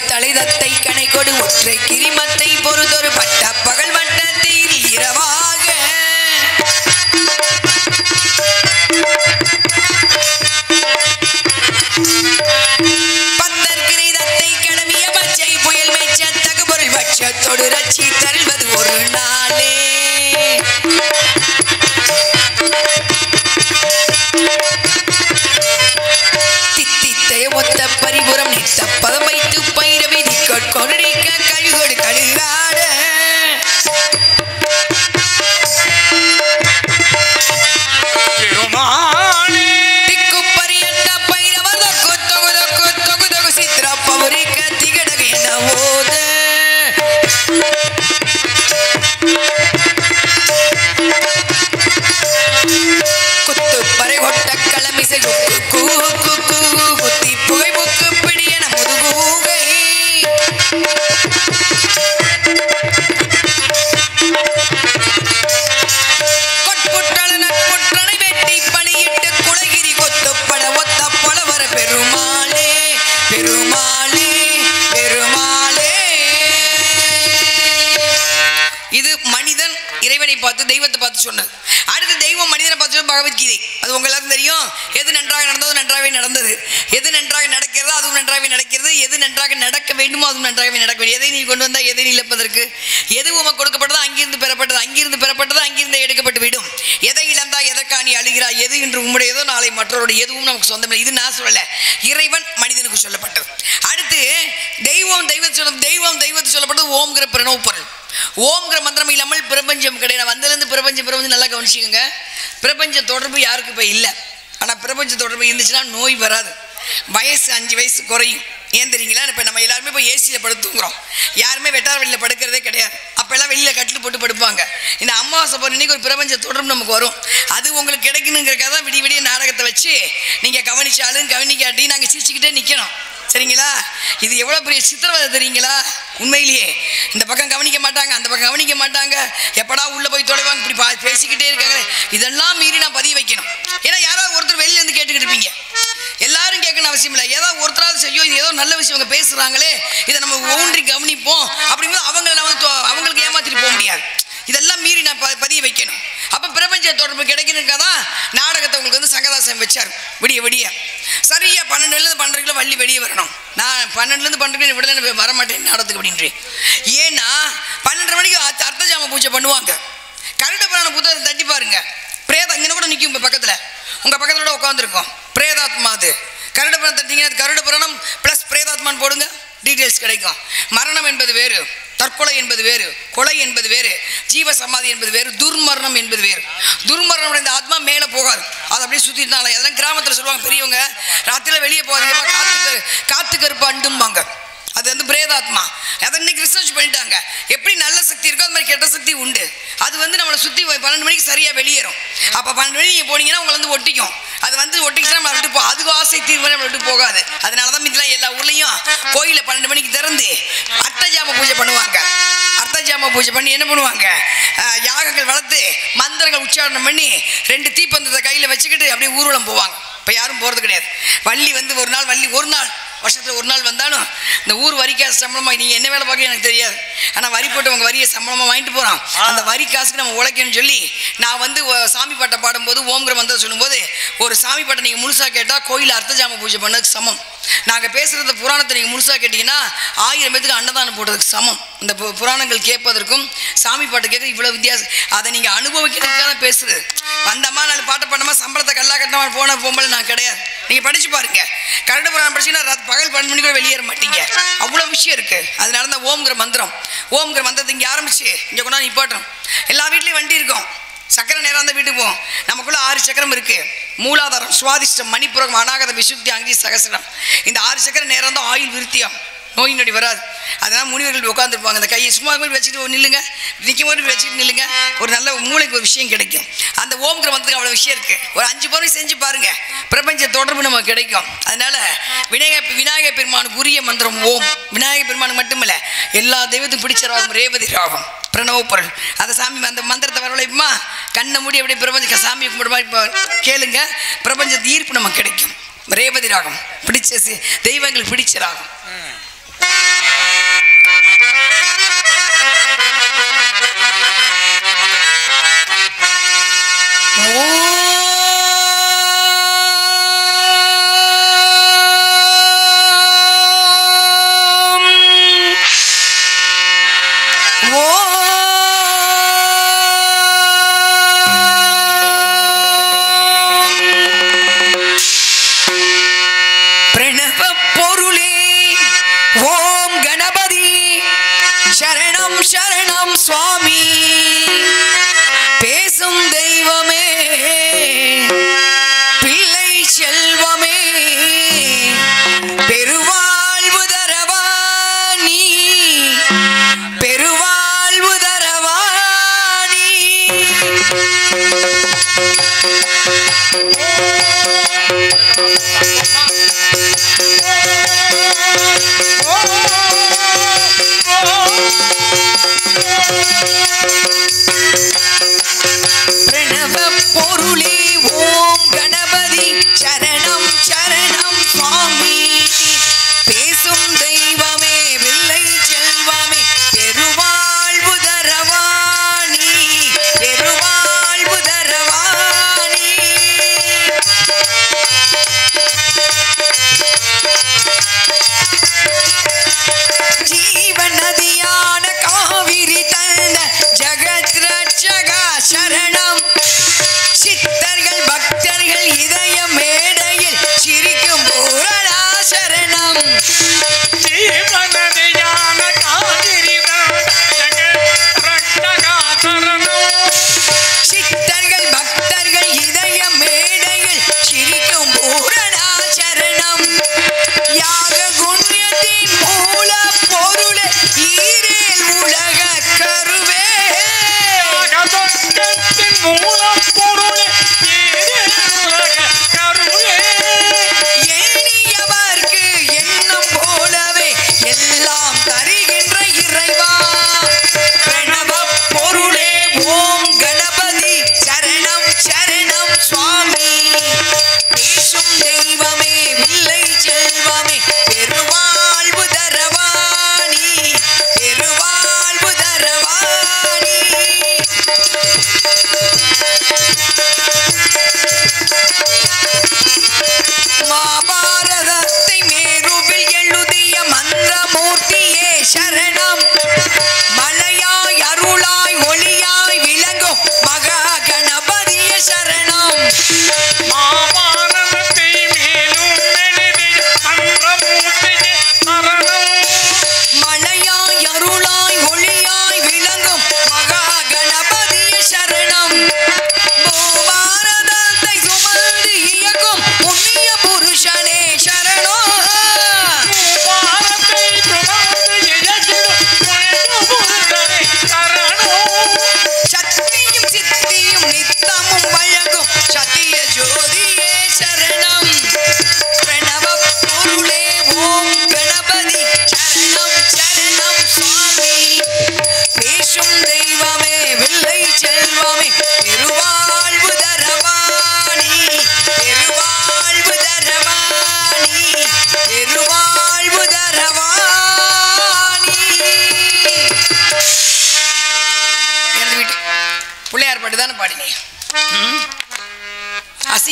தலைதத்தை கணை கொடு ஒற்றை கிரிமத்தை பொறுதொரு பட்ட பகல் வட்டத்தில் இரவாக பத்தர் கிரைதத்தை கடவிய பச்சை புயல் மேய்ச்ச தகுபொருள் பட்சத்தோடு ரட்சி தருவது ஒரு நாளே. தித்தித்தைய மொத்த பரிபுரம் நித்த பதம் வைத்து பயிரவி கொடிக்க கழுகொடு கழுகாட திக்கு பரியட்ட பைரவ தொகு தொகு தொகு தொகு சித்ரா பௌரிக்க திகடக என ஓத குத்து பறை கொட்ட களமிசை குக்கு குக்கு குத்தி புகை புக்கு பிடியன முதுகூகை கொட்புட்டள நட்புற்றனை வெட்டி பணியிட்டு குலகிரி கொத்துப்பட ஒத்த பலவர பெருமாளே பெருமாளே பெருமாளே. இது மனிதன் இறைவனை பார்த்து தெய்வத்தை பார்த்து சொன்னது. அடுத்து தெய்வம் மனிதனை பார்த்து பகவத்கீதை. அது உங்களுக்கு தெரியும். எது நன்றாக நடந்ததோ நன்றாகவே நடந்தது, எது நன்றாக நடக்கிறதோ அதுவும் நன்றாகவே நடக்கிறது, எது நன்றாக நடக்க வேண்டுமோ அதுவும் நன்றாகவே நடக்க வேண்டும். எதை நீ கொண்டு வந்தால் எதை நீ இழப்பதற்கு, எது உமக்கு கொடுக்கப்பட்டதோ அங்கிருந்து பெறப்பட்டது, அங்கிருந்து பெறப்பட்டது அங்கிருந்து எடுக்கப்பட்டு விடும். எதை இழந்தா எதற்கா நீ அழுகிறாய், எது இன்று உம்முடையதோ நாளை மற்றவருடைய, எதுவும் நமக்கு சொந்தமில்லை. இது நான் சொல்லல, இறைவன் மனிதனுக்கு சொல்லப்பட்டது. அடுத்து தெய்வம் தெய்வத்தை சொல்லப்பட்டது ஓம்ங்கிற பிரணவ பொருள். ஓம்ங்கிற மந்திரம் இல்லாமல் பிரபஞ்சம் கிடையாது. வந்திலிருந்து பிரபஞ்சம் நல்லா கவனிச்சுக்கோங்க. பிரபஞ்ச தொடர்பு யாருக்கு இப்போ இல்லை. ஆனால் பிரபஞ்ச தொடர்பு இருந்துச்சுன்னா நோய் வராது, வயசு 5 வயசு குறையும். ஏன் தெரியுங்களா? இப்போ நம்ம எல்லாருமே இப்போ ஏசியில் படுத்துங்கிறோம், யாருமே வெட்டார வெளியில் படுக்கிறதே கிடையாது. அப்போல்லாம் வெளியில் கட்டில் போட்டு படுப்பாங்க. இந்த அமாவாசை போகிற இன்னைக்கு ஒரு பிரபஞ்ச தொடர்பு நமக்கு வரும். அது உங்களுக்கு கிடைக்கணுங்கிறக்காக தான் விடிய விடிய நாடகத்தை வச்சு நீங்கள் கவனிச்சாலும் கவனிக்காட்டி நாங்கள் சிரிச்சுக்கிட்டே நிற்கணும். சரிங்களா? இது எவ்வளோ பெரிய சித்திரவதை தெரியுங்களா? உண்மையிலேயே இந்த பக்கம் கவனிக்க மாட்டாங்க, அந்த பக்கம் கவனிக்க மாட்டாங்க, எப்படா உள்ளே போய் தொலைவாங்க, இப்படி பேசிக்கிட்டே இருக்காங்க. இதெல்லாம் மீறி நான் பதிவு வைக்கணும். ஏன்னா யாராவது ஒருத்தர் வெளியில இருந்து கேட்டுக்கிட்டு இருப்பீங்க, எல்லாரும் கேட்கணும் அவசியம் இல்லை. ஏதாவது ஒருத்தராவது செய்யும், இது ஏதோ நல்ல விஷயம் இவங்க பேசுகிறாங்களே, இதை நம்ம ஒன்றி கவனிப்போம் அப்படிங்கும்போது அவங்கள நான் வந்து அவங்களுக்கு ஏமாற்றிட்டு போக முடியாது. இதெல்லாம் மீறி நான் பதிய வைக்கணும். அப்போ பிரபஞ்ச தொடர்பு கிடைக்கணுக்காக தான் நாடகத்தை உங்களுக்கு வந்து சங்கதாசம் வச்சார். விடிய விடிய சரியா 12லேருந்து 12 வள்ளி வெளியே வரணும். நான் 12லேருந்து 12 விடல வர மாட்டேன் நாடகத்துக்கு அப்படின்றேன். ஏன்னா 12:30 மணிக்கு அர்த்தஜாம பூஜை பண்ணுவாங்க. கருட புராண புத்தகத்தை தட்டி பாருங்க, பிரேதம் இங்கே கூட நிற்கும். இப்போ பக்கத்தில் உங்கள் பக்கத்தோட உட்காந்துருக்கோம் பிரேதாத்மா. அது கருட புராணம் தட்டிங்க, கருட புராணம் ப்ளஸ் பிரேதாத்மான்னு போடுங்க, டீட்டெயில்ஸ் கிடைக்கும். மரணம் என்பது வேறு, தற்கொலை என்பது வேறு, கொலை என்பது வேறு, ஜீவ சமாதி என்பது வேறு, துர்மரணம் என்பது வேறு. துர்மரணம் அடைந்த ஆத்மா மேலே போகாது, அது அப்படியே சுற்றிட்டாங்க. அதெல்லாம் கிராமத்தில் சொல்லுவாங்க பெரியவங்க, ராத்திரியில் வெளியே போகாதீங்க, காத்து கருப்பு அண்டும்பாங்க. அது வந்து பிரேத பிரேதாத்மா. அதை இன்னைக்கு ரிசர்ச் பண்ணிட்டாங்க. எப்படி நல்ல சக்தி இருக்கோ அது மாதிரி கெட்ட சக்தி உண்டு. அது வந்து நம்மளை சுற்றி 12 மணிக்கு சரியாக வெளியேறும். அப்போ 12 மணிக்கு நீங்கள் போனீங்கன்னா உங்களை வந்து ஒட்டிக்கும். அது வந்து ஒட்டிக்கிச்சுன்னா நம்ம விட்டு அதுக்கு ஆசை தீர்வு நம்ம விட்டு போகாது. அதனால தான் இதெல்லாம் எல்லா ஊர்லேயும் கோயிலில் 12 மணிக்கு திறந்து அர்த்தஜாம பூஜை பண்ணுவாங்க. அர்த்தஜாம பூஜை பண்ணி என்ன பண்ணுவாங்க, யாகங்கள் வளர்த்து மந்திரங்கள் உச்சாரணம் பண்ணி 2 தீப்பந்தத்தை கையில் வச்சுக்கிட்டு அப்படியே ஊர்வலம் போவாங்க. இப்போ யாரும் போகிறது கிடையாது. வள்ளி வந்து ஒரு நாள் வருஷத்தில் ஒரு நாள் வந்தாலும் இந்த ஊர் வரி காசு சம்பளமாக நீங்கள் என்ன வேலை பார்க்க எனக்கு தெரியாது, ஆனால் வரி போட்டு உங்கள் வரியை சம்பளமாக வாங்கிட்டு போகிறோம். அந்த வரி காசுக்கு நம்ம உழைக்கணும்னு சொல்லி நான் வந்து சாமி பாட்டை பாடும்போது ஓம்கிற மந்திரம் சொல்லும்போது ஒரு சாமி பாட்டை நீங்கள் முழுசாக கேட்டால் கோயில் அர்த்தஜாம பூஜை பண்ணதுக்கு சமம். நாங்கள் பேசுகிறது புராணத்தை நீங்கள் முழுசாக கேட்டிங்கன்னா 1000 பேத்துக்கு அன்னதானம் போடுறதுக்கு சமம். இந்த புராணங்கள் கேட்பதற்கும் சாமி பாட்டு கேட்க இவ்வளோ வித்தியாசம். அதை நீங்கள் அனுபவிக்கிறதுக்காக தான் பேசுறது. வந்தம்மா 4 பாட்டை பண்ணமா சம்பளத்தை கல்லா கட்டமா போன பொம்பளை நான் கிடையாது. நீங்கள் படித்து பாருங்க. கரடு புராணம் படிச்சுன்னா பகல் 12 மணி கூட வெளியேற மாட்டீங்க. அவ்வளோ விஷயம் இருக்குது. அதனால தான் ஓம்கிற மந்திரத்தை இங்கே ஆரம்பிச்சு இங்கே கொண்டாந்து நிப்பாட்டுறோம். எல்லா வீட்லேயும் வண்டி இருக்கும். சக்கரை நேரம் அந்த வீட்டுக்கு போவோம். நமக்குள்ள 6 சக்கரம் இருக்கு. மூலாதாரம், சுவாதிஷ்டம், மணிப்புரம், அநாகத, விசுக்தி, அங்கி, சகசரம். இந்த 6 சக்கர நேரம் தான் ஆயுள் விருத்தியம், நோய் நொடி வராது. அதனால் முனிவர்கள் உட்காந்துருப்பாங்க. அந்த கையை சும்மா வச்சுட்டு நில்லுங்க, நிற்கும் போது வச்சுட்டு நில்லுங்க. ஒரு நல்ல மூளைக்கு ஒரு விஷயம் கிடைக்கும். அந்த ஓம்கிற மந்திரத்துக்கு அவ்வளோ விஷயம் இருக்குது. ஒரு 5 முறை செஞ்சு பாருங்க, பிரபஞ்ச தொடர்பு நமக்கு கிடைக்கும். அதனால விநாயகர் பெருமானுக்கு உரிய மந்திரம் ஓம். விநாயகர் பெருமானுக்கு மட்டுமில்லை, எல்லா தெய்வத்துக்கும் பிடிச்ச ராகம் ரேவதி ராகம், பிரணவ பொருள். அந்த சாமி அந்த மந்திரத்தை வரவழைப்புமா கண்ணை மூடி அப்படியே பிரபஞ்ச சாமியை கும்பிட மாதிரி இப்போ கேளுங்க, பிரபஞ்சத்து ஈர்ப்பு நமக்கு கிடைக்கும். ரேவதி ராகம் பிடிச்ச தெய்வங்களுக்கு பிடிச்ச ராகம். சரணம் சுவாமி, பேசும் தெய்வமே, பிள்ளை செல்வமே, பெருவாழ்வு தரவாணி, பெருவாழ்வு தரவாணி.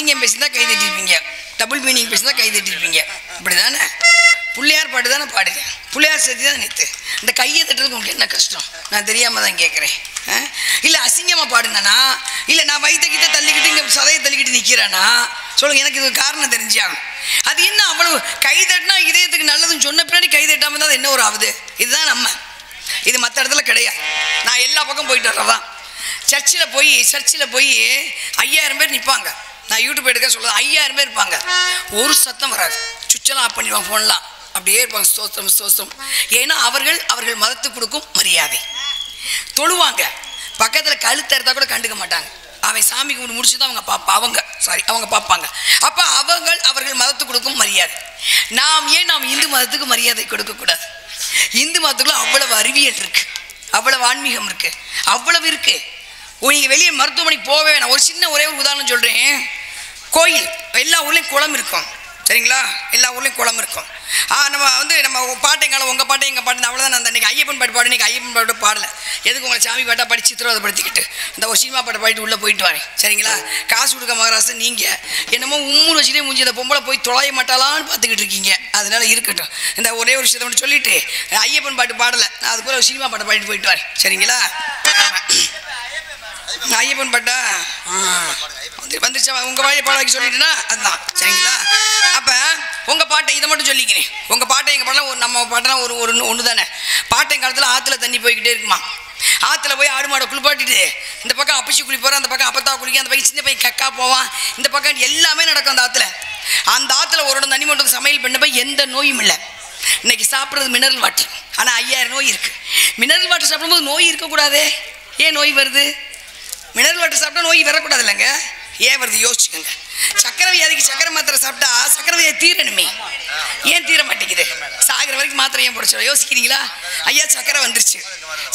அசிங்கம் பேசினா கை தட்டிருப்பீங்க, டபுள் மீனிங் பேசினா கை தட்டிருப்பீங்க. அப்படி தானே? பிள்ளையார் பாட்டு தானே பாடுங்க, பிள்ளையார் சேர்த்து தான் நேற்று. இந்த கையை தட்டுறதுக்கு உங்களுக்கு என்ன கஷ்டம்? நான் தெரியாமல் தான் கேட்குறேன். இல்லை அசிங்கமாக பாடுங்கண்ணா, இல்லை நான் வயிற்றுக்கிட்ட தள்ளிக்கிட்டு இங்கே சதையை தள்ளிக்கிட்டு நிற்கிறேன்னா சொல்லுங்கள், எனக்கு இது காரணம் தெரிஞ்சாங்க. அது என்ன அவ்வளவு கை தட்டினா இதயத்துக்கு நல்லதுன்னு சொன்ன பின்னாடி கை தட்டாமல் தான் அது என்ன ஒரு ஆகுது? இதுதான் நம்ம, இது மற்ற இடத்துல கிடையாது. நான் எல்லா பக்கம் போயிட்டு வர்றதான். சர்ச்சில் போய் 5000 பேர் நிற்பாங்க. நான் யூடியூப் எடுக்க சொல்லுவேன், 5000 பேர் இருப்பாங்க. ஒரு சத்தம் வராது, சுவிட்செல்லாம் ஆஃப் பண்ணிடுவாங்க, ஃபோன்லாம் அப்படியே இருப்பாங்க. ஸ்தோத்திரம். ஏன்னா அவர்கள் மதத்துக்கு கொடுக்கும் மரியாதை. தொழுவாங்க, பக்கத்தில் கழுத்து எடுத்தா கூட கண்டுக்க மாட்டாங்க. அவன் சாமி கும்பிட்டு முடிச்சு தான் அவங்க பார்ப்பாங்க. அப்போ அவர்கள் மதத்துக்கு கொடுக்கும் மரியாதை. நாம் இந்து மதத்துக்கு மரியாதை கொடுக்கக்கூடாது? இந்து மதத்துக்குள்ள அவ்வளவு அறிவியல் இருக்கு, அவ்வளவு ஆன்மீகம் இருக்கு, அவ்வளவு இருக்கு. நீங்கள் வெளியே மருத்துவமனைக்கு போவே வேணாம். ஒரே ஒரு உதாரணம் சொல்கிறேன். கோயில் எல்லா ஊர்லேயும் குளம் இருக்கும், சரிங்களா? எல்லா ஊர்லேயும் குளம் இருக்கும். நம்ம பாட்டைங்காலம் உங்கள் பாட்டை எங்கள் பாட்டு அவ்வளோதான். நான் அன்றைக்கி ஐயப்பன் பாட்டு பாடு, இன்றைக்கி ஐயப்பன் பாட்டு பாடலை. எதுக்கு உங்களை சாமி பாட்டா படித்து சித்திரவதைப்படுத்திக்கிட்டு இந்த ஒரு சினிமா பாட்டை பாடிட்டு உள்ளே போயிட்டு வரேன், சரிங்களா? காசு கொடுக்க மகாராஷ்டிரா நீங்கள் என்னமோ உம்மூர் வச்சுட்டே முடிஞ்சு இந்த பொம்பளை போய் தொலைய மாட்டாளான்னு பார்த்துக்கிட்டு இருக்கீங்க. அதனால இருக்கட்டும். இந்த ஒரே ஒரு விஷயத்தை மட்டும் சொல்லிவிட்டு, ஐயப்பன் பாட்டு பாடலை, நான் அதுக்குள்ள ஒரு சினிமா பாட்டை பாடிட்டு போயிட்டு வரேன், சரிங்களா? ஐயப்பன் பாட்டா வந்துருச்சா? உங்கள் வாயை பாடாக்கி சொல்லிட்டுனா அதுதான், சரிங்களா? அப்போ உங்கள் பாட்டை இதை மட்டும் சொல்லிக்கிறேன். உங்கள் பாட்டை எங்கள் பாட்டெலாம் நம்ம பாட்டெலாம் ஒன்று தானே. பாட்டை காலத்தில் ஆற்றுல தண்ணி போய்கிட்டே இருக்குமா. ஆற்றுல போய் ஆடு மாடை குளிப்பாட்டிட்டு இந்த பக்கம் அப்பச்சி குளிப்போகிறோம், அந்த பக்கம் அப்பத்தா குளிக்க, அந்த பக்கம் சின்ன பையன் கக்கா போவான், இந்த பக்கம் எல்லாமே நடக்கும் அந்த ஆற்றுல ஒரு தண்ணி மட்டும் சமையல் பண்ண போய் எந்த நோயும் இல்லை. இன்னைக்கு சாப்பிட்றது மினரல் வாட்டர், ஆனால் 5000 நோய் இருக்குது. மினரல் வாட்டர் சாப்பிடும்போது நோய் இருக்கக்கூடாதே. ஏன் நோய் வருது? மினரல் வாட்டர் சாப்பிட்டா நோய் வரக்கூடாது இல்லைங்க. ஏன் வருது யோசிச்சுக்கோங்க. சக்கரை வியாதிக்கு சக்கரை மாத்திரை சாப்பிட்டா சக்கரை வியாதி தீரணுமே, ஏன் தீர மாட்டேங்குது? சாகிற வரைக்கும் மாத்திரை ஏன் போட யோசிக்கிறீங்களா? ஐயா சக்கரை வந்துருச்சு,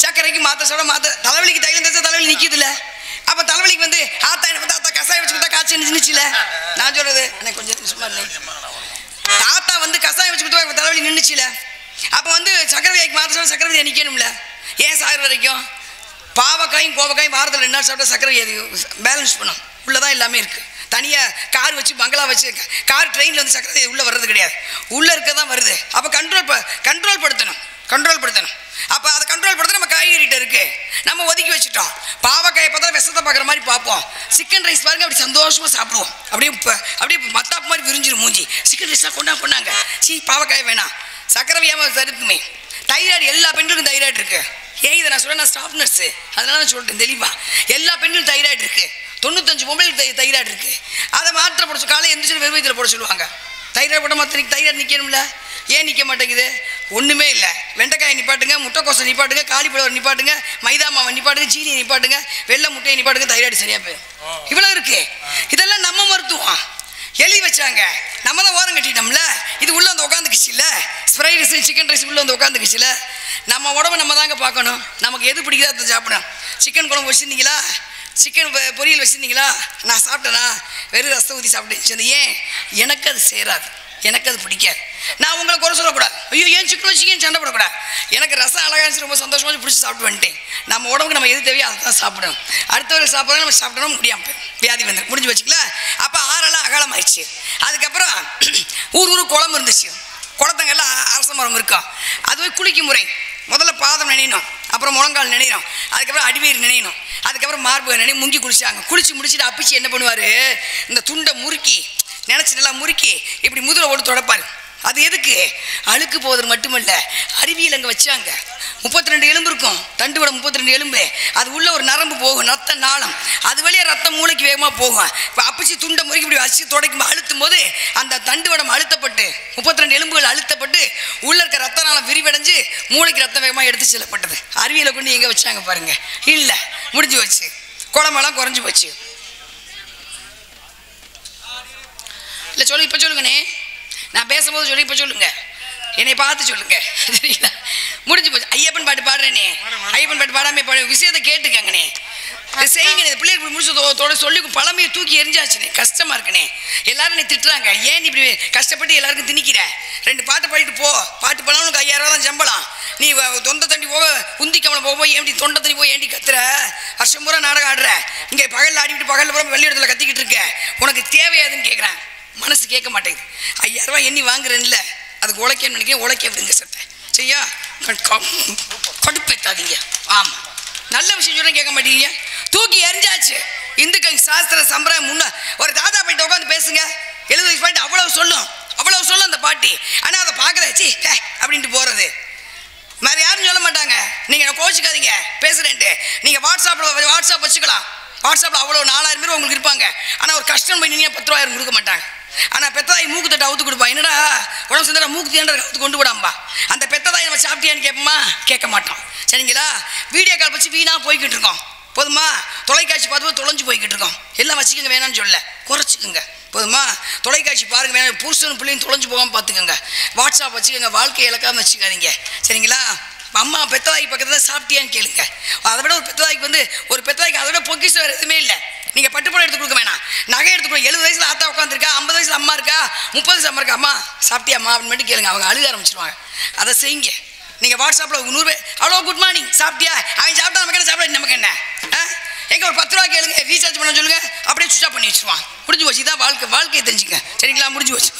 சக்கரைக்கு மாத்திரை சாப்பிட தலைவலிக்கு தைலம் தச்சா தலைவலி நிற்கிதுல்ல. அப்போ தலைவலிக்கு தாத்தா கசாயம் வச்சு கொடுத்தா காய்ச்சல் நின்றுச்சுல. நான் சொல்றது எனக்கு கொஞ்சம் சும்மா இல்லை. தாத்தா கசாயம் வச்சு கொடுத்தா தலைவலி நின்றுச்சுல. அப்போ சக்கரை வியாதிக்கு மாத்திரை சாப்பிட சக்கரை வியாதி நிற்கணும்ல. ஏன் சாகிற வரைக்கும்? பாவக்காயும் கோவக்காயும் வாரத்தில் 2 நாள் சாப்பிட்டா சக்கரை வியாதி பேலன்ஸ் பண்ணும். உள்ளதான் எல்லாமே இருக்குது. தனியாக கார் வச்சு பங்களா வச்சு கார் ட்ரெயினில் சக்கரை உள்ளே வர்றது கிடையாது, உள்ளே இருக்க தான் வருது. அப்போ கண்ட்ரோல் படுத்தணும். அப்போ அதை கண்ட்ரோல் படுத்த நம்ம காய்கறிகிட்ட இருக்குது, நம்ம ஒதுக்கி வச்சுட்டோம். பாவக்காயை பார்த்தா விஷத்தை பார்க்குற மாதிரி பார்ப்போம். சிக்கன் ரைஸ் பாருங்க, அப்படி சந்தோஷமாக சாப்பிடுவோம். அப்படியே மத்தாப்பு மாதிரி விரிஞ்சிடும் மூஞ்சி. சிக்கன் ரைஸாக கொண்டாங்க. பாவக்காய் வேணாம், சக்கரை வியாபாரம் தடுக்குமே. தைராய்டு எல்லா பெண்களுக்கும் தைராய்டு இருக்குது. ஏன் இதை நான் சொல்கிறேன்? நான் ஸ்டாஃப் நர்ஸு, அதனால நான் சொல்லிட்டேன் தெளிவா. எல்லா பெண்களும் தைராய்டு இருக்குது. 95 பொம்பளைக்கு தைராய்டு இருக்குது. அதை மாத்திரை போட காலையில் எந்திரிச்சு வெறும் வயிற்றில் போட சொல்லுவாங்க. தைராய்டு போட மாத்திரை தைராய்டு நிற்கணும்ல. ஏன் நிற்க மாட்டேங்குது? ஒன்றுமே இல்லை. வெண்டைக்காயை நிப்பாட்டுங்க, முட்டைக்கோசை நிப்பாட்டுங்க, காலிஃப்ளவர் நிப்பாட்டுங்க, மைதா மாவை நிப்பாட்டுங்க, சீனியை நிப்பாட்டுங்க, வெள்ளை முட்டையை நிப்பாட்டுங்க, தைராய்டு சரியாக போயிடும். இவ்வளோ இருக்குது. இதெல்லாம் நம்ம மருத்துவம் எழுதி வச்சாங்க, நம்ம தான் ஓரம் கட்டிட்டோம்ல. இது உள்ளே உட்காந்துக்குச்சு இல்லை, ஃப்ரைட் ரைஸ் சிக்கன் ரைஸ் உள்ளே உட்காந்துக்குச்சு இல்லை. நம்ம உடம்பை நம்ம தாங்க பார்க்கணும். நமக்கு எது பிடிக்குதோ அதை சாப்பிடணும். சிக்கன் குழம்பு வச்சுருந்தீங்களா, சிக்கன் பொரியல் வச்சுருந்தீங்களா, நான் சாப்பிட்டேனா வெறும் ரசம் ஊற்றி சாப்பிட்டு. ஏன்? எனக்கு அது சேராது, எனக்கு அது பிடிக்காது. நான் உங்களை குறை சொல்லக்கூடாது. ஐயோ ஏன் சிக்கன் வச்சுக்கேன் சண்டை போடக்கூடாது. எனக்கு ரசம் அழகாக ரொம்ப சந்தோஷமாக பிடிச்சி சாப்பிட்டு வந்துட்டேன். நம்ம உடம்புக்கு நம்ம எது தேவையோ அதை தான் சாப்பிடணும். அடுத்தவர்கள் சாப்பிட்றோம், நம்ம சாப்பிடணும் முடியாமல் வியாதி வந்து முடிஞ்சு வச்சுக்கல. அப்போ ஆறெல்லாம் அகலமாயிடுச்சு. அதுக்கப்புறம் ஊர் குளம் இருந்துச்சு. குளத்தங்கள்லாம் அரச மரம் இருக்கும். அதுவே குளிக்கும் முறை. முதல்ல பாதம் நினையணும், அப்புறம் முழங்கால் நினையணும், அதுக்கப்புறம் அடிவயிறு நினையணும், அதுக்கப்புறம் மார்பு நினைவு முங்கி குளிச்சாங்க. குளிச்சு முடிச்சுட்டு அப்பிச்சு என்ன பண்ணுவார்? இந்த துண்டை முறுக்கி நினச்சி நல்லா முறுக்கி இப்படி முதுகில் ஓடு தொடப்பார். அது எதுக்கு? அழுக்கு போவதற்கு மட்டுமல்ல, அறிவியல் அங்கே வச்சாங்க. 32 எலும்பு இருக்கும், தண்டு விட 32 எலும்பு. அது உள்ள ஒரு நரம்பு போகும், ரத்த நாளம். அது வழியாக ரத்தம் மூளைக்கு வேகமாக போகும். இப்போ அப்பிச்சு துண்டை முறுக்கி இப்படி வச்சு தொடக்கும் அழுத்தும் போது அந்த தண்டு வடம் அழுத்தப்பட்டு 32 எலும்புகள் அழுத்தப்பட்டு உள்ள இருக்க ரத்த நாளம் விரிவடைஞ்சு மூளைக்கு ரத்தம் வேகமாக எடுத்து செல்லப்பட்டது. அறிவியலை கொண்டு எங்கே வச்சாங்க பாருங்க. இல்லை, முடிஞ்சு வச்சு குழம்பெல்லாம் குறைஞ்சி போச்சு. இல்லை சொல்லு, இப்போ சொல்லுங்கண்ணே. நான் பேசும்போது சொல்லி இப்போ சொல்லுங்க, என்னை பார்த்து சொல்லுங்க, சரிங்களா? முடிஞ்சு போச்சு. ஐயப்பன் பாட்டு பாடுறேனே, ஐயப்பன் பாட்டு பாடாமல் பாடு, விஷயத்தை கேட்டுக்கங்கண்ணே, செய்யுங்கண்ணே. பிள்ளைகள் முடிச்சதோட சொல்லி பழமையை தூக்கி எரிஞ்சாச்சுண்ணே. கஷ்டமாக இருக்குண்ணே. எல்லாரும் நீ திட்டுறாங்க, ஏன் இப்படி கஷ்டப்பட்டு எல்லாருக்கும் திணிக்கிற? 2 பாட்டு பாடிட்டு போ. பாட்டு பண்ணாலும் உனக்கு 5000 ரூபா தான் சம்பளம். நீ தொண்டை தண்ணி போக உந்தி கமலை போக ஏண்டி தொண்டை தண்ணி போய் ஏண்டி கத்துற? வருஷம் பூரா நாடகம் ஆடுற, இங்கே பகலில் ஆடிவிட்டு பகலில் பூரா வெள்ளி இடத்துல கத்திக்கிட்டு இருக்க, உனக்கு தேவையாதுன்னு கேட்குறேன். மனசு கேட்க மாட்டேங்குது. 5000 ரூபாய் எண்ணி வாங்குறேன்ல, அதுக்கு உழைக்கன்னு நினைக்கிறேன். உழைக்க விடுங்க சட்டை சரியா? கடுப்பேத்தாதீங்க. ஆமாம், நல்ல விஷயம் சொல்ல கேட்க மாட்டீங்க. தூக்கி எரிஞ்சாச்சு. இந்துக்கள் சாஸ்திர சம்பிரதாயம் முன்ன ஒரு தாத்தா பாட்டி உட்காந்து பேசுங்க. 70 வயசு பாட்டி அவ்வளவு சொல்லும் அந்த பாட்டி. ஆனால் அதை பார்க்குறேச்சி அப்படின்ட்டு போகிறது மாதிரி யாரும் சொல்ல மாட்டாங்க. நீங்கள் கோச்சிக்காதீங்க பேசுகிறேன்ட்டு. நீங்கள் வாட்ஸ்அப் வச்சுக்கலாம். வாட்ஸ்அப்பில் அவ்வளோ 4000 பேர் உங்களுக்கு இருப்பாங்க. ஆனால் ஒரு கஷ்டம் போய் நீங்கள் 10 ரூபாய் கொடுக்க மாட்டாங்க. ஆனால் பெத்ததாய் மூக்கு தட்டை அவுத்து கொடுப்பா. என்னடா உடம்பு சேர்ந்தா மூக்கு தேண்டா அவுத்து கொண்டு விடாம்பா. அந்த பெத்ததாய் நம்ம சாப்பிட்டியான்னு கேட்போமா? கேட்க மாட்டோம் சரிங்களா? வீடியோ கால் வச்சு வீணாக போய்கிட்டு இருக்கோம். போதுமா? தொலைக்காட்சி பார்த்து தொலைஞ்சு போய்கிட்டு இருக்கோம். எல்லாம் வச்சுக்கோங்க, வேணான்னு சொல்ல, குறைச்சிக்கோங்க. போதுமா? தொலைக்காட்சி பாருங்க, வேணாம் புருஷனும் பிள்ளையும் தொலைஞ்சு போகாமல் பார்த்துக்கோங்க. வாட்ஸ்அப் வச்சுக்கோங்க, வாழ்க்கையை இழக்காமல் வச்சுக்காதீங்க சரிங்களா? அம்மா பெத்ததாய்க்கு பக்கத்தில் சாப்பிட்டியான்னு கேளுங்க. அதை விட ஒரு பெத்ததாய்க்கு அதை விட பொக்கிஷம் வேறு எதுவுமே இல்லை. நீங்கள் பட்டுப்படம் எடுத்து கொடுக்க வேணாம், நகை எடுத்து கொடுக்க. 70 வயசில் ஆத்தா உட்காந்துருக்கா, 50 வயசில் அம்மா இருக்கா, 30 வயசு அம்மா இருக்கா, அம்மா சாப்பிட்டியாம்மா அப்படின்னு மட்டும் கேளுங்க. அவங்க அழுக ஆரம்பிச்சிருவாங்க. அதை செய்யுங்க. நீங்கள் வாட்ஸ்அப்பில் 100 பேர் ஹலோ குட் மார்னிங் சாப்பிட்டியா? அவன் சாப்பிட்டா நமக்கு என்ன, சாப்பிட நமக்கு என்ன? எங்கே ஒரு 10 ரூபா கேளுங்க, ரீசார்ஜ் பண்ண சொல்லுங்கள், அப்படியே சுவிட்ச் ஆஃப் பண்ணி வச்சுருவான். முடிஞ்சு போச்சு. இதான் வாழ்க்கையை தெரிஞ்சுங்க சரிங்களா? முடிஞ்சு போச்சு.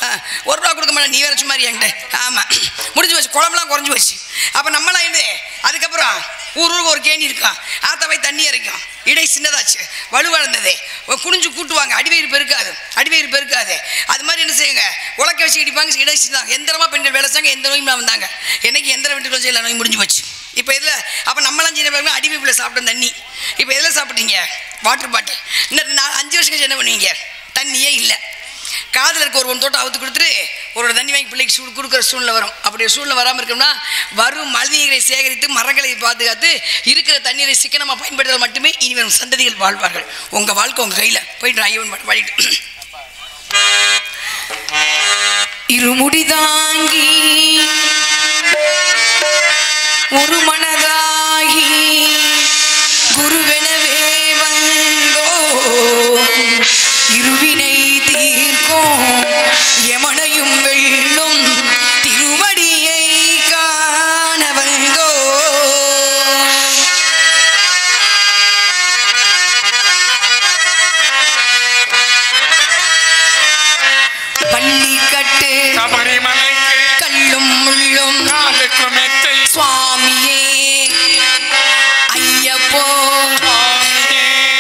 1 ரூபா கொடுக்க மாட்டேன், நீ வேற சும்மா என்கிட்ட. ஆமாம், முடிஞ்சு போச்சு. குழம்புலாம் குறைஞ்சி போச்சு. அப்போ நம்மளாம் இது அதுக்கப்புறம் ஊருக்கு ஒரு கேணி இருக்கும், ஆத்தவை தண்ணி இறைக்கும். இடை சின்னதாச்சு, வலுவளர்ந்தது, குனிஞ்சு கூட்டுவாங்க, அடிவயிறு பெருக்காது. அது மாதிரி என்ன செய்யுங்க, உலக்க வச்சு இடிப்பாங்க, இடை சின்னதாங்க. எந்திரமாக பெண்கள் வேலை செஞ்சாங்க, எந்த நோயும் வந்தாங்க. என்னைக்கு எந்திர வீட்டுக்குள்ள செய்யல, நோய் முடிஞ்சு போச்சு. இப்போ இதில் அப்போ நம்மளாம் சின்ன பிள்ளைங்க அடிவயிப்பில் சாப்பிட்டோம் தண்ணி. இப்போ எதில் சாப்பிட்டீங்க? Water bottle. இன்னும் 5 வருஷம் கழிச்சு என்ன பண்ணுவீங்க? தண்ணியே இல்லை. காதில் இருக்க ஒரு தோட்டம் அவுத்து கொடுத்துட்டு ஒரு தண்ணி வாங்கி பிள்ளைக்கு கொடுக்குற சூழ்நிலை வரும். அப்படி ஒரு சூழ்நிலை வராமல் இருக்கணும்னா வரும் மழை நீரை சேகரித்து மரங்களை பாதுகாத்து இருக்கிற தண்ணீரை சிக்கனமாக பயன்படுத்தால் மட்டுமே இனி வரும் சந்ததிகள் வாழ்வார்கள். உங்கள் வாழ்க்கை உங்கள் கையில். போயிட்டு ஐயவன் பாடிட்டு இருமுடி தாங்கி ஒரு மனதாகி குருவெனவே வந்தோ இருவினை தீர்க்கும் யமனையும் வெல்லும் திருவடியை காண வந்தோ. பள்ளி கட்டு கல்லும் முள்ளும் சுவாமியே ஐயப்போ.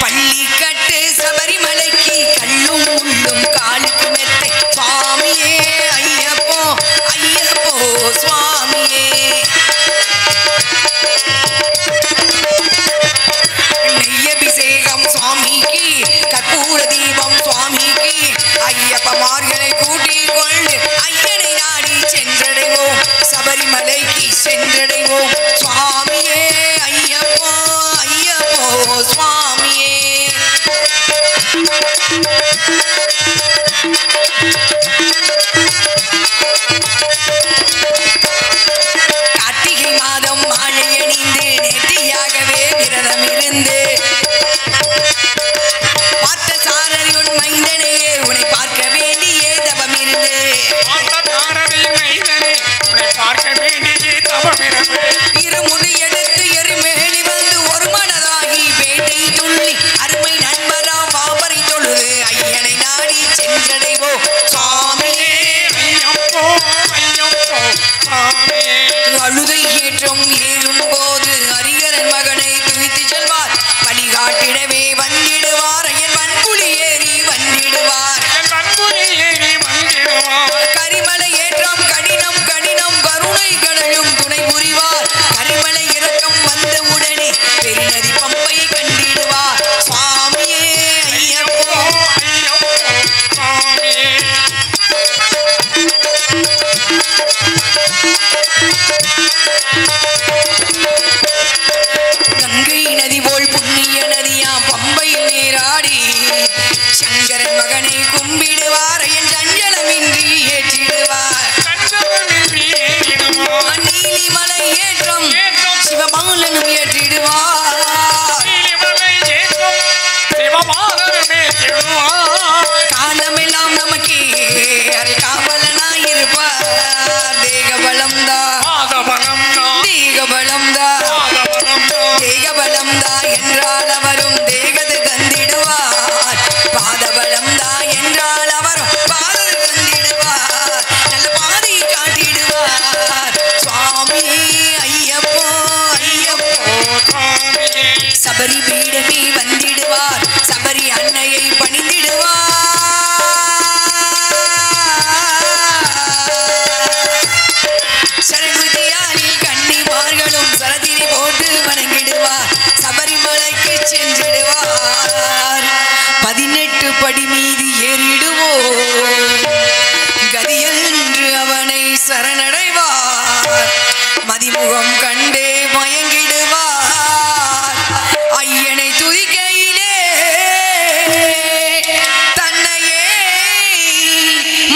பள்ளிக்கட்டு சபரிமலைக்கு கல்லும் முள்ளும் காலுக்கு மெத்தை சுவாமியே ஐயப்போ சுவாமியே. நெய்யபிஷேகம் சுவாமிக்கு, கற்பூர தீபம் சுவாமிக்கு, ஐயப்பமார்களை கூட்டிக் கொண்டு ஐயனை நாடி சென்றடைவோம், சபரிமலைக்கு சென்றடைவோம் சுவாமியே ஐயப்போ சுவாமியே. கார்த்திகை மாதம் மாலை அணிந்து நேர்த்தியாகவே விரதம் இருந்து பார்த்த சாரதி உன் மைந்தனையே உன்னை பார்க்க வேண்டியே தவம் இருந்து இருமுடி எடுத்து எரிமேலி வந்து ஒரு மனதாகி பேட்டை துள்ளி அருமை நண்பராம் பாபரை தொழுது ஐயனை நாடி சென்றடைவோம் சுவாமியே. அழுதை ஏற்றம் ஏறும் போது அரியரன் மகனை துணித்து செல்வார், வழிகாட்டிடவே வந்திடுவார், ஐயன் வன்புலி ஏறி வந்திடுவார். கரிமலை ஏற்றம் கடினம் கருணை கடலும் துணை புரிவார், கரிமலை இறக்கம் வந்த உடனே பெருநதி பம்பையை கண்டிடுவார் சுவாமியே ஐயப்போ. கங்கை நதி போல் புண்ணிய நதியாம் பம்பையில் நீராடி சங்கரன் மகனை கும்பிடுவார், என் சஞ்சலமின்றி ஏற்றிடுவார். நீலிமலை ஏற்றம் சிவபாலனும் ஏற்றிடுவார். காலமெல்லாம் நமக்கே அரை காவலனாயிருப்பார், தேக பலம் தான் தேக தேகபலம்தா தேகபலம்தா என்றால் அவரும் தேகது தந்திடுவார். பாதபலம்தா என்றால் அவரும் பாதது தந்திடுவார். நல்ல பாதையை காட்டிடுவார். சுவாமி ஐயப்போ ஐயப்போ சபரி பீடமே வந்திடுவார். சபரி அன்னையை பணிந்திடுவார். சரங்குதியானில் கன்னிமார்களும் சரதிரி போட்டு வணங்கிடுவார். சபரிமலைக்கு சென்றிடுவார். 18 படி மீது ஏறிடுவோம். கதியென்று அவனை சரணடைவார். மதிமுகம் கண்டே மயங்கிடுவார். ஐயனை துதிக்கையிலே தன்னையே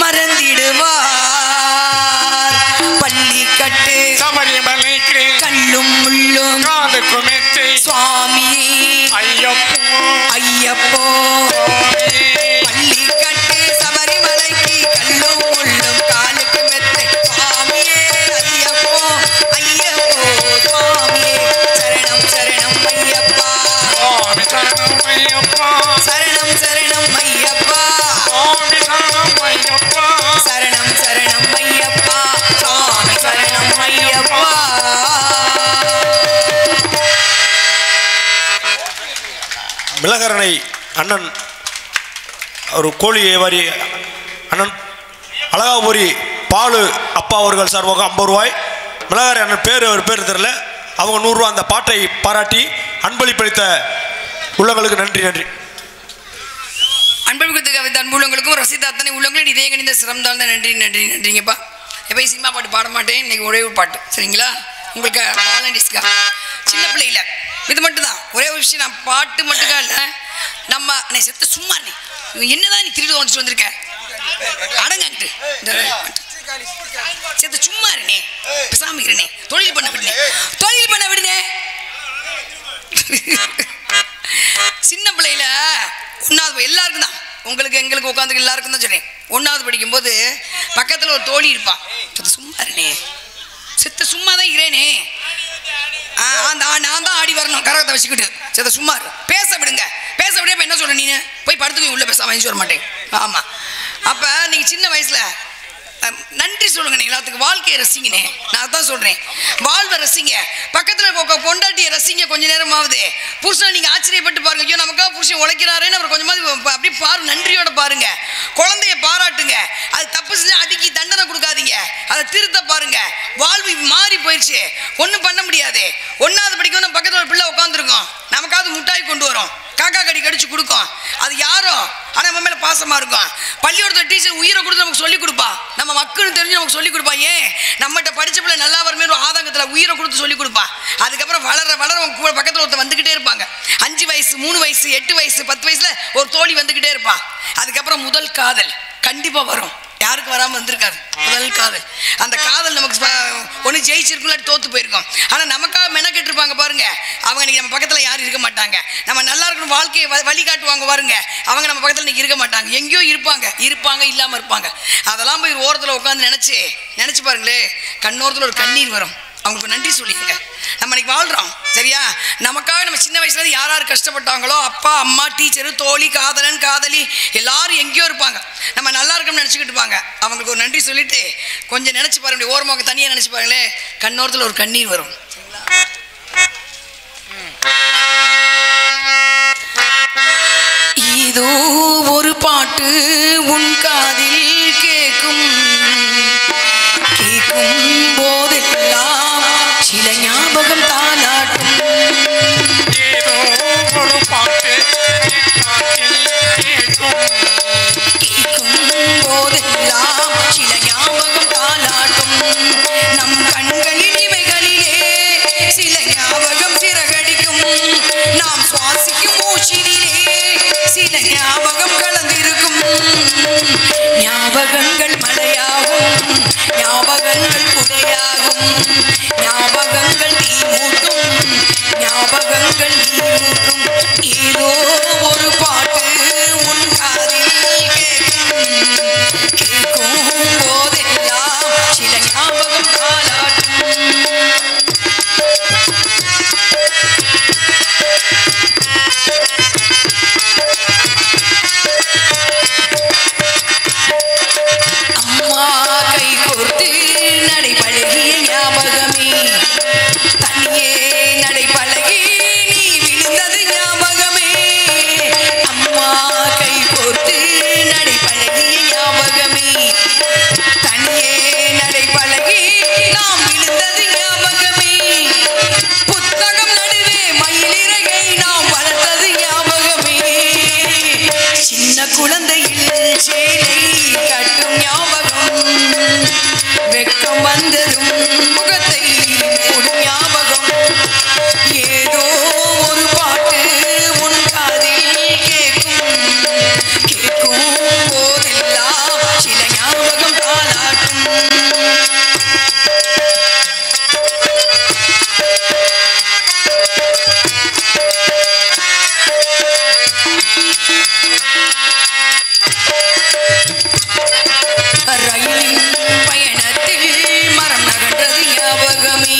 மறந்திடுவார். பள்ளி கட்டு சபரிமலைக்கு கல்லும் முள்ளும் காலுக்கு மெத்தை சுவாமி ஐயப்போ ஐயப்போ பள்ளி கட்டு சபரிமலைக்கு கல்லும் முள்ளும் காலுக்கு மெத்தை சுவாமியே ஐயப்போ ஐயப்போ சுவாமியே சரணம் சரணம் ஐயப்பா சுவாமி சரணம் ஐயப்பா சரணம் சரணம் ஐயப்பா சுவாமி சரணம் ஐயப்பா சரணம் சரணம் ஐயப்பா சுவாமி சரணம் ஐயப்பா. மிளகரணை அண்ணன் ஒரு கோழி வியாபாரி அண்ணன் அழகாபுரி பாலு அப்பா அவர்கள் சார்பாக 50 ரூபாய். மிளகரை அண்ணன் பேர் அவர் பேர் தெரியல, அவங்க 100 ரூபா அந்த பாட்டை பாராட்டி அன்பளிப்பளித்த உள்ளங்களுக்கு நன்றி நன்றி. அன்பளிப்பு கவிதை அன்பு உள்ளவங்களுக்கும் ரசித்த அத்தனை உள்ளவங்களும் இதே கணித சிரமந்தால் தான் நன்றி நன்றி நன்றிங்கப்பா. எப்பயும் சினிமா பாட்டு பாட மாட்டேன், இன்னைக்கு ஒரே ஒரு பாட்டு சரிங்களா? உங்களுக்கு வாலண்டிஸ்க்கா சின்ன பிள்ளையில இது மட்டும் தான் ஒரே ஒரு விஷயம். நான் பாட்டு மட்டும்தான் இல்லை, நம்ம நீ செத்த சும்மா நீ என்னதான் நீ திருட்டு வந்துட்டு வந்திருக்க அடங்கன்ட்டு செத்த சும்மா இருனே பேசாம இருனே தொழில் பண்ண விடுனே தொழில் பண்ண விடுனே. சின்ன பிள்ளையில 1வது எல்லாருக்கும் தான், உங்களுக்கு எங்களுக்கு உட்காந்து எல்லாருக்கும் தான் சொல்றேன். 1வது படிக்கும்போது பக்கத்தில் ஒரு தோழி இருப்பா. சும்மா இருனே செத்த சும்மா தான் இரேனே நான் தான் ஆடி வரணும் கரகத்தை வச்சுக்கிட்டு செத்த சும்மா பேச விடுங்க. பேச விட என்ன சொல்ற நீ போய் படுத்துக்கு உள்ள பேசாம வர மாட்டேன். ஆமாம் அப்போ நீங்கள் சின்ன வயசில் நன்றி சொல்லுங்க. நீ எல்லாத்துக்கும் வாழ்க்கையை ரசிங்கனே. நான் தான் சொல்றேன், வாழ்வை ரசிங்க. பக்கத்தில் பொண்டாட்டியை ரசிங்க. கொஞ்ச நேரமாவது புருஷனை நீங்க ஆச்சரியப்பட்டு பாருங்க. ஐயோ நமக்காக புருஷன் உழைக்கிறாருன்னு அவர் கொஞ்சமாவது அப்படியே பாரு, நன்றியோட பாருங்க. குழந்தைய பாராட்டுங்க. அது தப்பு செஞ்சா அடிக்கி தண்டனை கொடுக்காதீங்க, அதை திருத்த பாருங்க. வாழ்வு மாறி போயிடுச்சு, ஒன்றும் பண்ண முடியாது. 1வது படிக்கும் நம்ம பக்கத்தில் ஒரு பிள்ளை உட்காந்துருக்கோம், நமக்காவது முட்டாய் கொண்டு வரும், காக்கா கடி கடிச்சு கொடுக்கும். அது யாரோ ஆனால் நம்ம மேலே பாசமாக இருக்கும். பள்ளியோட டீச்சர் உயிரை கொடுத்து நமக்கு சொல்லிக் கொடுப்பா, நம்ம மக்கள்னு தெரிஞ்சு நமக்கு சொல்லிக் கொடுப்பா. ஏன் நம்மகிட்ட படித்த பிள்ளை நல்லா வருமே ஒரு ஆதங்கத்தில் உயிரை கொடுத்து சொல்லிக் கொடுப்பா. அதுக்கப்புறம் வளர வளர உங்க பக்கத்தில் ஒருத்தர் வந்துக்கிட்டே இருப்பாங்க. 5 வயசு 3 வயசு 8 வயசு 10 வயசுல ஒரு தோழி வந்துக்கிட்டே இருப்பான். அதுக்கப்புறம் முதல் காதல் கண்டிப்பாக வரும். யாருக்கு வராமல் வந்திருக்காது முதல் காதல். அந்த காதல் நமக்கு ஒன்று ஜெயிச்சிருக்கும், இல்லாட்டி தோத்து போயிருக்கோம். ஆனால் நமக்காக மெனக்கெட்டு இருப்பாங்க பாருங்க. அவங்க இன்னைக்கு நம்ம பக்கத்தில் யாரும் இருக்க மாட்டாங்க. நம்ம நல்லா இருக்கணும் வாழ்க்கையை வழிகாட்டுவாங்க பாருங்க. அவங்க நம்ம பக்கத்தில் இன்னைக்கு இருக்க மாட்டாங்க, எங்கேயோ இருப்பாங்க இல்லாமல் இருப்பாங்க. அதெல்லாம் போய் ஓரத்தில் உட்காந்து நினச்சி பாருங்களே, கண்ணோரத்தில் ஒரு கண்ணீர் வரும். அவங்களுக்கு நன்றி சொல்லிங்க. நம்ம இன்னைக்கு வாழ்கிறோம் சரியா? நமக்காக நம்ம சின்ன வயசுல யார் கஷ்டப்பட்டாங்களோ, அப்பா அம்மா டீச்சரு தோழி காதலன் காதலி எல்லாரும் எங்கேயோ இருப்பாங்க. நம்ம நல்லா இருக்கணும்னு நினச்சிக்கிட்டு இருப்பாங்க. அவங்களுக்கு ஒரு நன்றி சொல்லிட்டு கொஞ்சம் நினச்சி பாருங்க, ஓரமாக தனியாக நினச்சி பாருங்களே, கண்ணோரத்தில் ஒரு கண்ணீர் வரும். இதோ ஒரு பாட்டு உன் காதில் கேட்கும் போதெல்லாம் சில ஞாபகம் தாலாட்டும். ஏதோ ஒரு பாட்டு கேட்கும் போதெல்லாம் சில ஞாபகம் தாலாட்டும். நம் கண்களின் இவைகளிலே சில ஞாபகம் சிறகடிக்கும். நாம் சுவாசிக்கும் மூச்சினிலே சில ஞாபகம் கலந்திருக்கும். ஞாபகங்கள் மழையாகும், ஞாபகங்கள் புதையாகும், ஞாபகங்கள் நீ மூட்டும், ஞாபகங்கள் நீ மூட்டும். ஏதோ ஒரு பாட்டு உன் காதில் கேட்கும் போதெல்லாம் சில ஞாபகம் தாலாட்டும். வந்ததும் முகத்தை மூடும் ஞாபகம் ஏதோ ஒரு பாட்டு உன் காதில் கேட்கும் போதெல்லாம் சில ஞாபகம் தாலாட்டும் ரயிலின் பயணத்தில் மரம் நகன்றது ஞாபகமே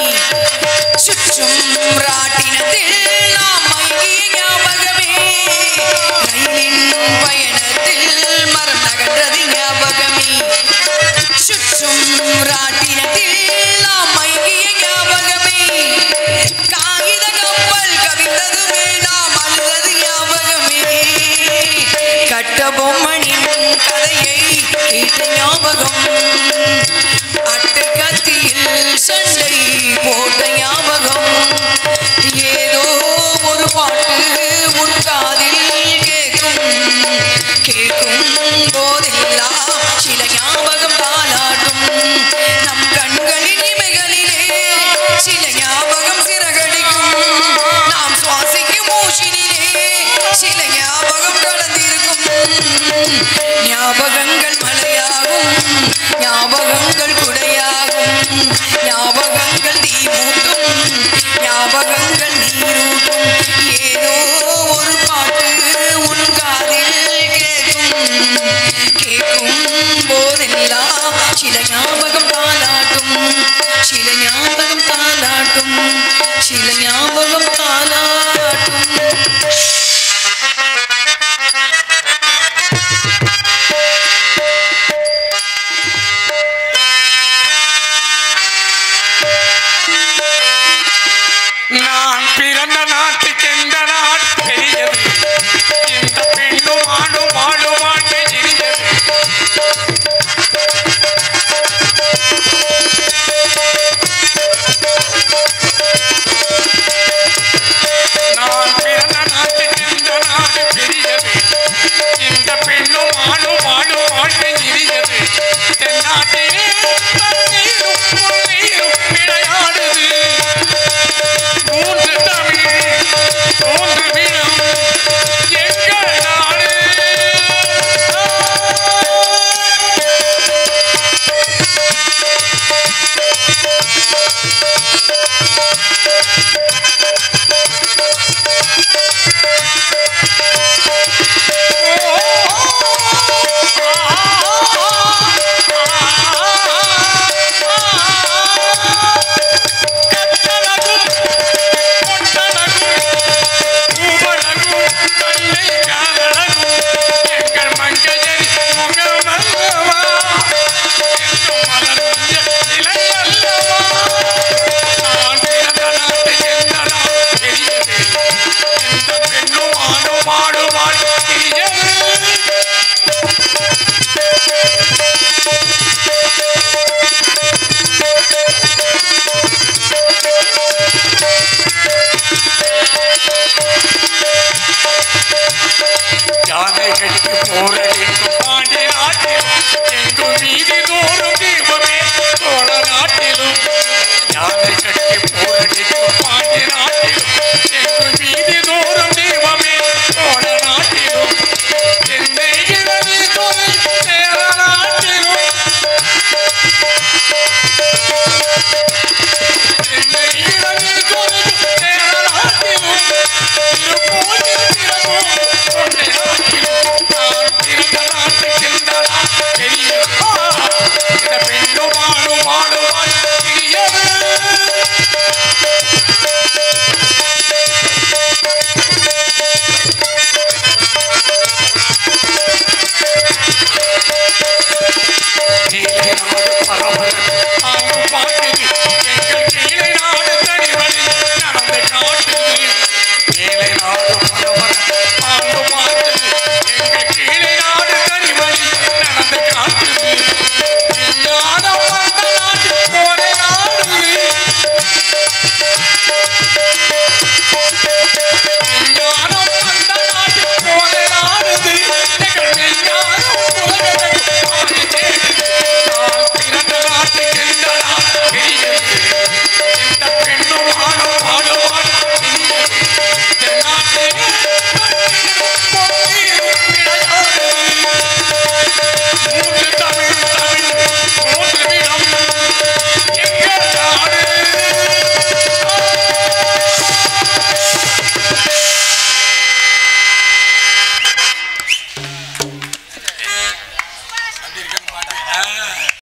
சுற்றும் ராட்டினத்தில் நாம் மயங்கிய ஞாபகமே ரயிலின் பயணத்தில் மரம் நகன்றது ஞாபகமே சுற்றும் ராட்டினத்தில் நாம் மயங்கிய ஞாபகமே காகித கப்பல் கவிழ்ந்ததுமே நாம் அழுதது ஞாபகமே கட்ட பொம்மனின் கதையை கேட்ட ஞாபகம் அட்டை கத்தியில் சண்டை போட்ட ஞாபகம் ஏதோ ஒரு பாட்டு உன் காதில் கேட்கும் போதெல்லாம் சில ஞாபகம் தாலாட்டும் நம் கண்களின் இமைகளிலே சில ஞாபகம் சிறகடிக்கும் நாம் சுவாசிக்கும் மூச்சினிலே சில ஞாபகம் கலந்திருக்கும் ஞாபகங்கள் மலையாகும் ஞாபகங்கள் குடையாகும் ஞாபகங்கள் தீமூட்டும் ஞாபகங்கள் நீரூட்டும் ஏதோ ஒரு பாட்டு உன் காதில் கேட்கும் போதெல்லாம் சில ஞாபகம் தாலாட்டும் சில ஞாபகம் தாலாட்டும் சில ஞாபகம் தாலாட்டும் நான் பிறந்த நாட்டுக்கு எந்த நாடு பெரியது இந்த பெண்ணும் ஆடும் ஆடும் ஆண்டு சிறியது நான் பிறந்த நாட்டுக்கு எந்த நாடு பெரியது இந்த பெண்ணும் ஆடும் ஆடும் ஆண்டு சிறியது தென்னாட்டிலே தண்ணீரும் பொன்னீரும் விளையாடுது மூன்று தமிழ் தோன்று விடும் எங்கள் நாடு யானைகளுக்கு போரடிக்கும் பாண்டி நாட்டிலும் எங்கும் நீதி தோறும் தீபமே சோழ நாட்டிலும் யானைகளுக்கு போரடிக்கும்